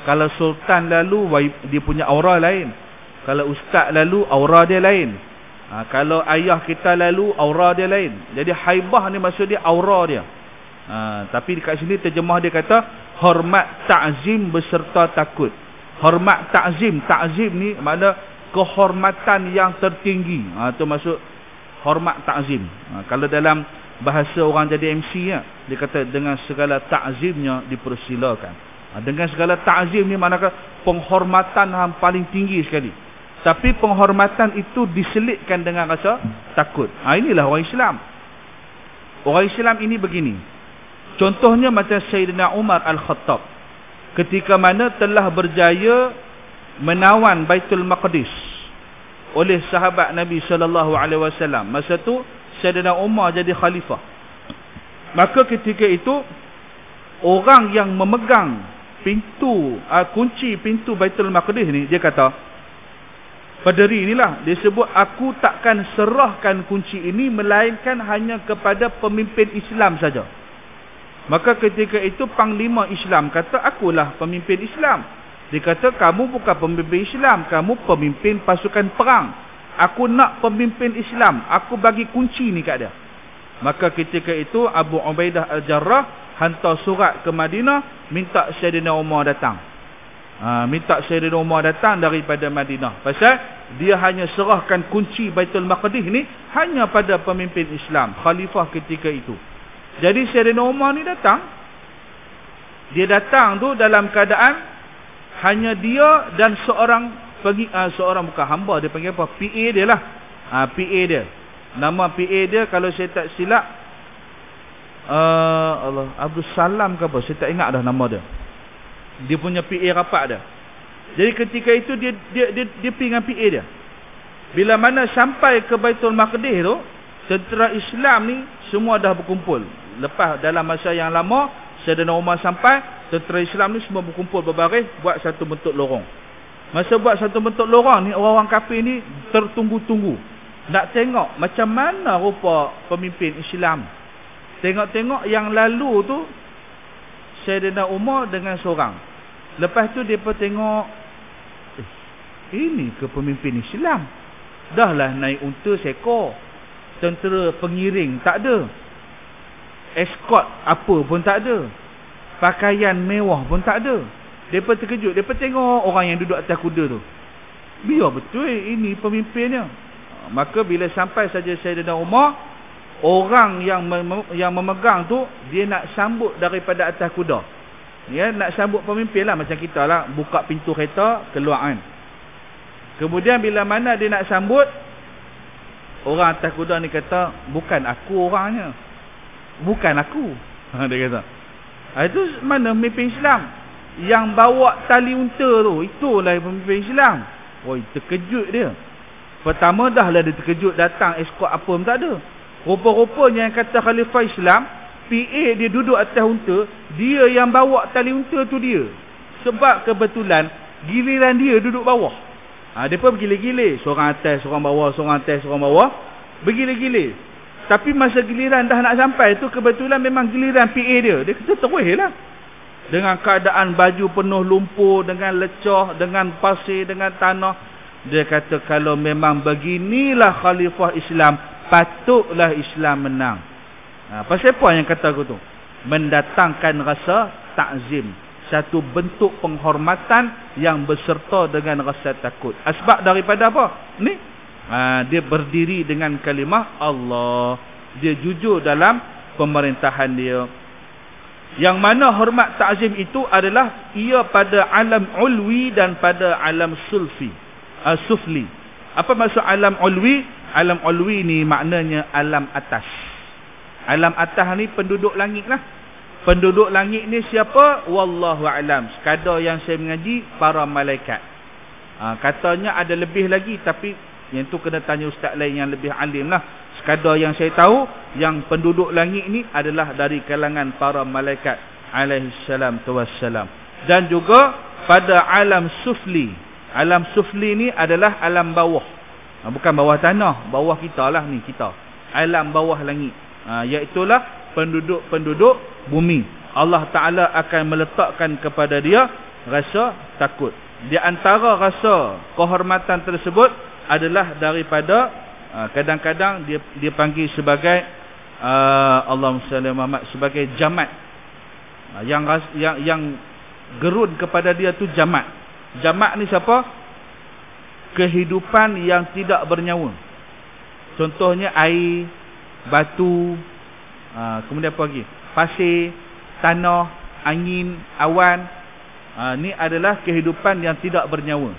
Kalau sultan lalu, dia punya aura lain. Kalau ustaz lalu, aura dia lain. Kalau ayah kita lalu, aura dia lain. Jadi haibah ni maksud dia aura dia. Tapi dekat sini terjemah dia kata hormat ta'zim beserta takut. Hormat ta'zim. Ta'zim ni makna kehormatan yang tertinggi. Itu maksud hormat ta'zim. Kalau dalam bahasa orang jadi MC dia kata dengan segala ta'zimnya dipersilakan. Dengan segala ta'zim ni maknanya penghormatan yang paling tinggi sekali. Tapi penghormatan itu diselitkan dengan rasa takut. Inilah orang Islam. Orang Islam ini begini. Contohnya macam Sayyidina Umar Al-Khattab. Ketika mana telah berjaya menawan Baitul Maqdis oleh sahabat Nabi SAW. Masa tu Sayyidina Umar jadi khalifah. Maka ketika itu orang yang memegang pintu, kunci pintu Baitul Maqdis ni, dia kata, Paderi inilah, dia sebut, aku takkan serahkan kunci ini melainkan hanya kepada pemimpin Islam saja. Maka ketika itu Panglima Islam kata, akulah pemimpin Islam. Dia kata, kamu bukan pemimpin Islam, kamu pemimpin pasukan perang. Aku nak pemimpin Islam, aku bagi kunci ni kat dia. Maka ketika itu Abu Ubaidah Al-Jarrah hantar surat ke Madinah, minta Sayyidina Umar datang. Minta Sayyidina Umar datang daripada Madinah. Pasal dia hanya serahkan kunci Baitul Maqdis ni hanya pada pemimpin Islam, khalifah ketika itu. Jadi Sayyidina Umar ni datang. Dia datang tu dalam keadaan hanya dia dan seorang bukan hamba, dia panggil apa? PA dia lah. PA dia. Nama PA dia kalau saya tak silap Abdul Salam ke apa, saya tak ingat dah nama dia. Dia punya PA rapat dia. Jadi ketika itu dia pergi dengan PA dia. Bila mana sampai ke Baitul Maqdis tu, tentera Islam ni semua dah berkumpul. Lepas dalam masa yang lama, Sayyidina Umar sampai, tentera Islam ni semua berkumpul berbaris buat satu bentuk lorong. Masa buat satu bentuk lorong ni, orang-orang kafir ni tertunggu-tunggu nak tengok macam mana rupa pemimpin Islam. Tengok-tengok yang lalu tu Sayyidina Umar dengan seorang. Lepas tu dia pun tengok, ini ke pemimpin Islam? Dahlah naik unta seekor. Tentera pengiring tak ada. Escort apa pun tak ada. Pakaian mewah pun tak ada. Dia pun terkejut. Dia pun tengok orang yang duduk atas kuda tu. Biar betul ini pemimpinnya. Maka bila sampai saja Sayyidina Umar, orang yang memegang tu, dia nak sambut daripada atas kuda. Ya, nak sambut pemimpin lah, macam kita lah, buka pintu kereta, keluar kan. Kemudian bila mana dia nak sambut, orang atas kuda ni kata, bukan aku orangnya. Bukan aku. Dia kata. Itu mana pemimpin Islam? Yang bawa tali unta tu, itulah pemimpin Islam. Oi, terkejut dia. Pertama dah lah dia terkejut, datang escort apa pun tak ada. Rupa-rupanya yang kata Khalifah Islam, PA dia duduk atas unta, dia yang bawa tali unta tu dia. Sebab kebetulan giliran dia duduk bawah. Dia pun bergilir-gilir, seorang atas, seorang bawah, seorang atas, seorang bawah, bergilir-gilir. Tapi masa giliran dah nak sampai tu, kebetulan memang giliran PA dia. Dia kata terus lah. dengan keadaan baju penuh lumpur, dengan lecah, dengan pasir, dengan tanah. Dia kata kalau memang beginilah khalifah Islam, patutlah Islam menang. Pasal apa yang kata aku tu? Mendatangkan rasa takzim, satu bentuk penghormatan yang berserta dengan rasa takut. Asbab daripada apa? Ni dia berdiri dengan kalimah Allah. Dia jujur dalam pemerintahan dia. Yang mana hormat ta'zim itu adalah ia pada alam ulwi dan pada alam sufli. Apa maksud alam ulwi? Alam ulwi ni maknanya alam atas. Alam atas ni penduduk langit lah. Penduduk langit ni siapa? Wallahu alam. Sekadar yang saya mengaji, para malaikat. Katanya ada lebih lagi, tapi yang tu kena tanya ustaz lain yang lebih alim lah. Sekadar yang saya tahu, yang penduduk langit ni adalah dari kalangan para malaikat alaihissalam tawassalam. Dan juga pada alam sufli. Alam sufli ni adalah alam bawah. Bukan bawah tanah, bawah kita lah ni kita. Alam bawah langit. Iaitulah penduduk-penduduk bumi. Allah Ta'ala akan meletakkan kepada dia rasa takut. Di antara rasa kehormatan tersebut adalah daripada kadang-kadang dia panggil sebagai Allahumma salli Muhammad, sebagai jamat. Yang gerun kepada dia tu jamat. Jamat ni siapa? Kehidupan yang tidak bernyawa. Contohnya air, batu, kemudian apa lagi? Pasir, tanah, angin, awan. Ni adalah kehidupan yang tidak bernyawa.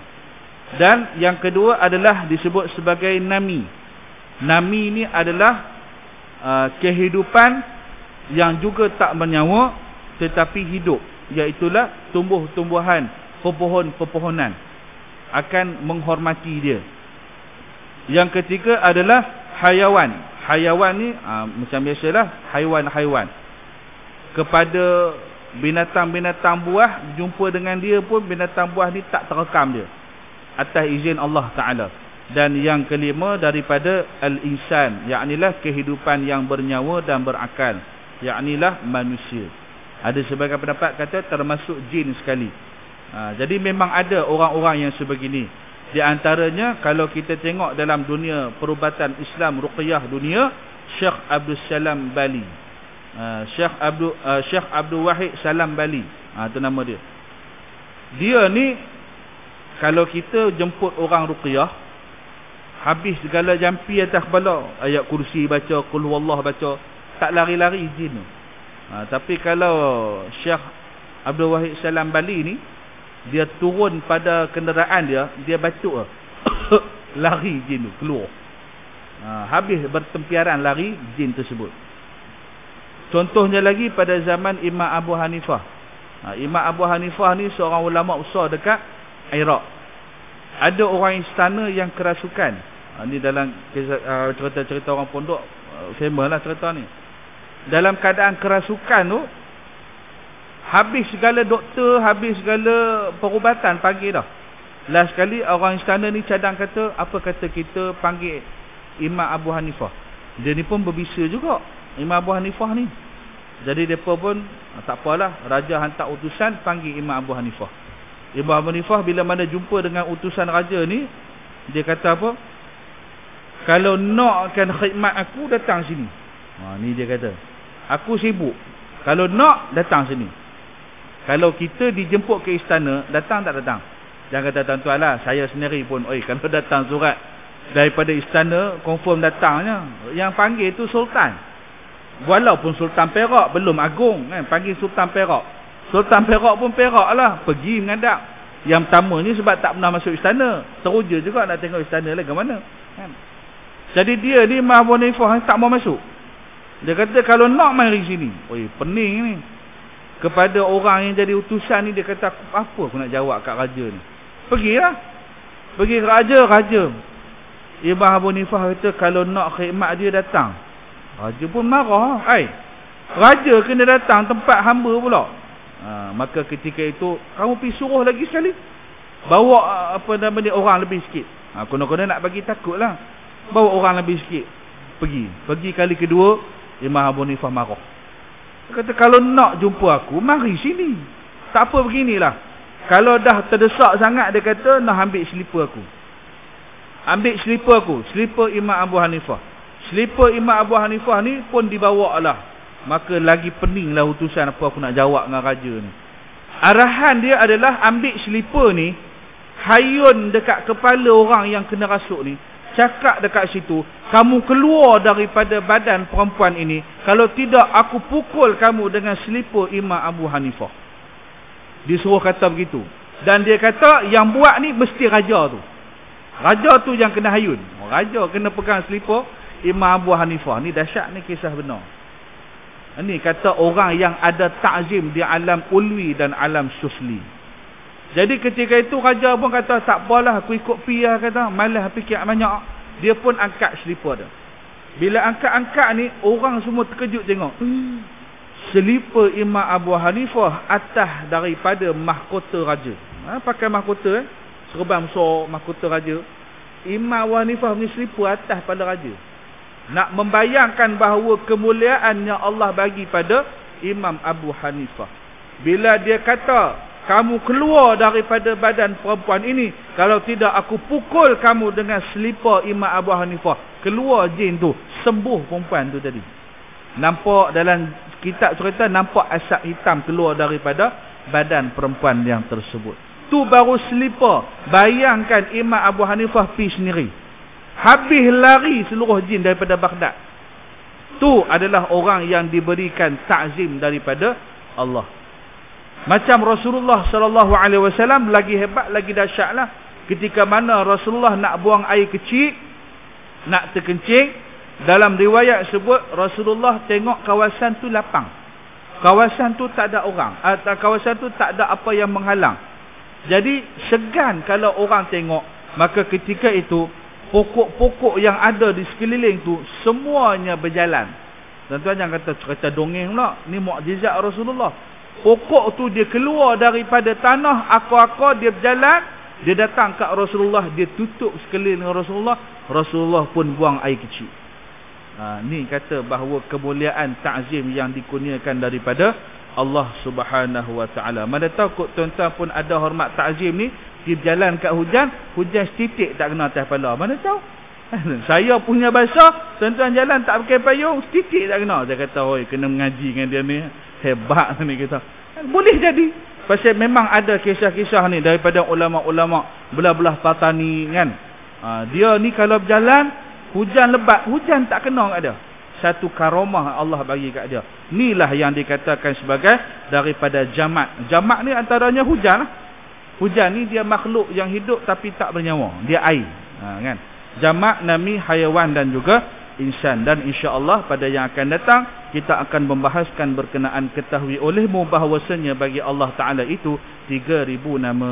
Dan yang kedua adalah disebut sebagai nami. Nami ni adalah kehidupan yang juga tak bernyawa tetapi hidup. Iaitulah tumbuh-tumbuhan, pepohon-pepohonan akan menghormati dia. Yang ketiga adalah hayawan. Hayawan ni macam biasalah haiwan-haiwan. Kepada binatang-binatang buah, jumpa dengan dia pun binatang buah ni tak terekam dia atas izin Allah Ta'ala. Dan yang kelima daripada al-insan, yaknilah kehidupan yang bernyawa dan berakal, yaknilah manusia. Ada sebagian pendapat kata termasuk jin sekali. Jadi memang ada orang-orang yang sebegini. Di antaranya kalau kita tengok dalam dunia perubatan Islam ruqyah dunia, Syekh Abdul Salam Bali. Syekh Abdul Wahid Salam Bali. Itu nama dia. Dia ni kalau kita jemput orang ruqyah, habis segala jampi atas kepala, ayat kursi baca, qul huwallah baca, tak lari-lari jin. Tapi kalau Syekh Abdul Wahid Salam Bali ni, dia turun pada kenderaan dia batuk lari jin tu keluar. Habis bertempiaran lari jin tersebut. Contohnya lagi pada zaman Imam Abu Hanifah. Imam Abu Hanifah ni seorang ulama besar dekat Iraq. Ada orang istana yang kerasukan. Ni dalam cerita-cerita orang pondok, famous lah cerita ni. Dalam keadaan kerasukan tu, habis segala doktor, habis segala perubatan panggil dah. Last sekali orang istana ni cadang kata, apa kata kita panggil Imam Abu Hanifah. Dia ni pun berbisa juga, Imam Abu Hanifah ni. Jadi mereka pun tak apalah, raja hantar utusan panggil Imam Abu Hanifah. Imam Abu Hanifah bila mana jumpa dengan utusan raja ni, dia kata apa? Kalau nakkan khidmat aku, datang sini. Ni dia kata, aku sibuk. Kalau nak, datang sini. Kalau kita dijemput ke istana, datang tak datang? Jangan kata tuan-tuan lah, saya sendiri pun, kalau datang surat daripada istana, confirm datangnya. Yang panggil tu Sultan. Walaupun Sultan Perak belum agung kan, panggil Sultan Perak. Sultan Perak pun Perak lah, pergi menghadap. Yang pertama ni sebab tak pernah masuk istana, teruja juga nak tengok istana lah ke mana kan? Jadi dia ni Imam Abu Hanifah tak mau masuk. Dia kata kalau nak mari sini. Pening ni. Kepada orang yang jadi utusan ni, dia kata apa aku nak jawab kat raja ni. Pergilah. Pergi ke raja. Imam Abu Hanifah kata kalau nak khidmat dia datang. Raja pun marah. Raja kena datang tempat hamba pula. Maka ketika itu kamu pergi suruh lagi sekali. Bawa orang lebih sikit. Kena-kena nak bagi takut lah. Bawa orang lebih sikit. Pergi kali kedua, Imam Abu Hanifah marah. Dia kata, kalau nak jumpa aku, mari sini. Tak apa beginilah. Kalau dah terdesak sangat, dia kata, nak ambil selipar aku. Ambil selipar aku. Selipar Imam Abu Hanifah. Selipar Imam Abu Hanifah ni pun dibawa lah. Maka lagi peninglah utusan apa aku nak jawab dengan raja ni. Arahan dia adalah ambil selipar ni, hayun dekat kepala orang yang kena rasuk ni. Cakap dekat situ, kamu keluar daripada badan perempuan ini. Kalau tidak, aku pukul kamu dengan selipar Imam Abu Hanifah. Disuruh kata begitu. Dan dia kata, yang buat ni mesti raja tu. Raja tu yang kena hayun. Raja kena pegang selipar Imam Abu Hanifah. Ni dahsyat, ni kisah benar. Ini kata orang yang ada ta'zim di alam ulwi dan alam sufli. Jadi ketika itu raja pun kata, tak apalah, aku ikut pi lah, kata, malas fikir banyak. Dia pun angkat selipar dia. Bila angkat-angkat ni, orang semua terkejut tengok. Selipar Imam Abu Hanifah atas daripada mahkota raja. Pakai mahkota, serban besar mahkota raja. Imam Abu Hanifah punya selipar atas pada raja. Nak membayangkan bahawa kemuliaan yang Allah bagi pada Imam Abu Hanifah. Bila dia kata, kamu keluar daripada badan perempuan ini, kalau tidak aku pukul kamu dengan selipar Imam Abu Hanifah. Keluar jin tu, sembuh perempuan tu tadi. Nampak dalam kitab cerita, nampak asap hitam keluar daripada badan perempuan yang tersebut. Tu baru selipar. Bayangkan Imam Abu Hanifah pergi sendiri. Habis lari seluruh jin daripada Baghdad. Tu adalah orang yang diberikan ta'zim daripada Allah. Macam Rasulullah SAW lagi hebat, lagi dahsyatlah. Ketika mana Rasulullah nak buang air kecil, nak terkencing, dalam riwayat sebut Rasulullah tengok kawasan tu lapang. Kawasan tu tak ada orang. Kawasan tu tak ada apa yang menghalang. Jadi segan kalau orang tengok. Maka ketika itu pokok-pokok yang ada di sekeliling tu semuanya berjalan. Tuan-tuan jangan kata cerita dongeng pula. Ni mukjizat Rasulullah. Pokok tu dia keluar daripada tanah, akar-akar dia berjalan, dia datang kat Rasulullah, dia tutup sekeliling Rasulullah, Rasulullah pun buang air kecil. Ni kata bahawa kemuliaan ta'zim yang dikurniakan daripada Allah Subhanahu wa taala. Mana tahu tuan-tuan pun ada hormat ta'zim ni, dia berjalan kat hujan, hujan setitik tak kena atas kepala. Mana tahu? Saya punya basah, tuan-tuan jalan tak pakai payung, setitik tak kena. Saya kata, oi, kena mengaji dengan dia ni. Hebat ni kita. Boleh jadi. Pasal memang ada kisah-kisah ni daripada ulama-ulama belah-belah Patani kan. Dia ni kalau berjalan, hujan lebat, hujan tak kena kat dia. Satu karamah Allah bagi kat dia. Inilah yang dikatakan sebagai daripada jamat. Jamat ni antaranya hujan lah. Hujan ni dia makhluk yang hidup tapi tak bernyawa. Dia air. Kan? Jamat nami haiwan dan juga insan. Dan insya-Allah pada yang akan datang kita akan membahaskan berkenaan ketahui olehmu bahawasanya bagi Allah Ta'ala itu 3000 nama.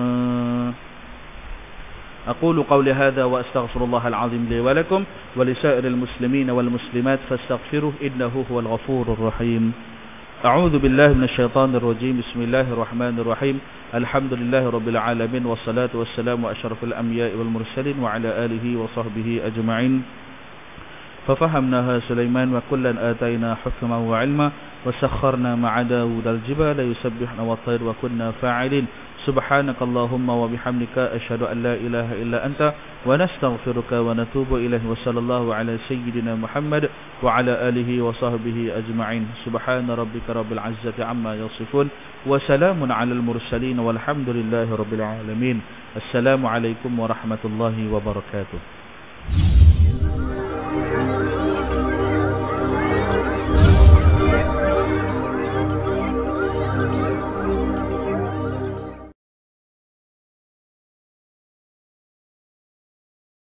Aqulu qawli hadha wa astaghfirullah al-azim li wa lakum wa li sa'iril muslimin wal muslimat fastaghfiruh innahu huwal ghafurur rahim. A'udzu billahi minasyaitonir rajim. Bismillahirrahmanirrahim. Alhamdulillahi rabbil alamin wassalatu wassalamu asyrafil anbiya'i wal mursalin wa ala alihi wa sahbihi ajma'in. ففهمناها سليمان وكلا آتينا حكما وعلما وسخرنا مع داود الجبال يسبحن والطير وكنا فاعلين سبحانك اللهم وبحمدك أشهد أن لا إله إلا أنت ونستغفرك ونتوب إليه وصلى الله على سيدنا محمد وعلى آله وصحبه أجمعين سبحان ربك رب العزة عما يصفون وسلام على المرسلين والحمد لله رب العالمين. السلام عليكم ورحمة الله وبركاته.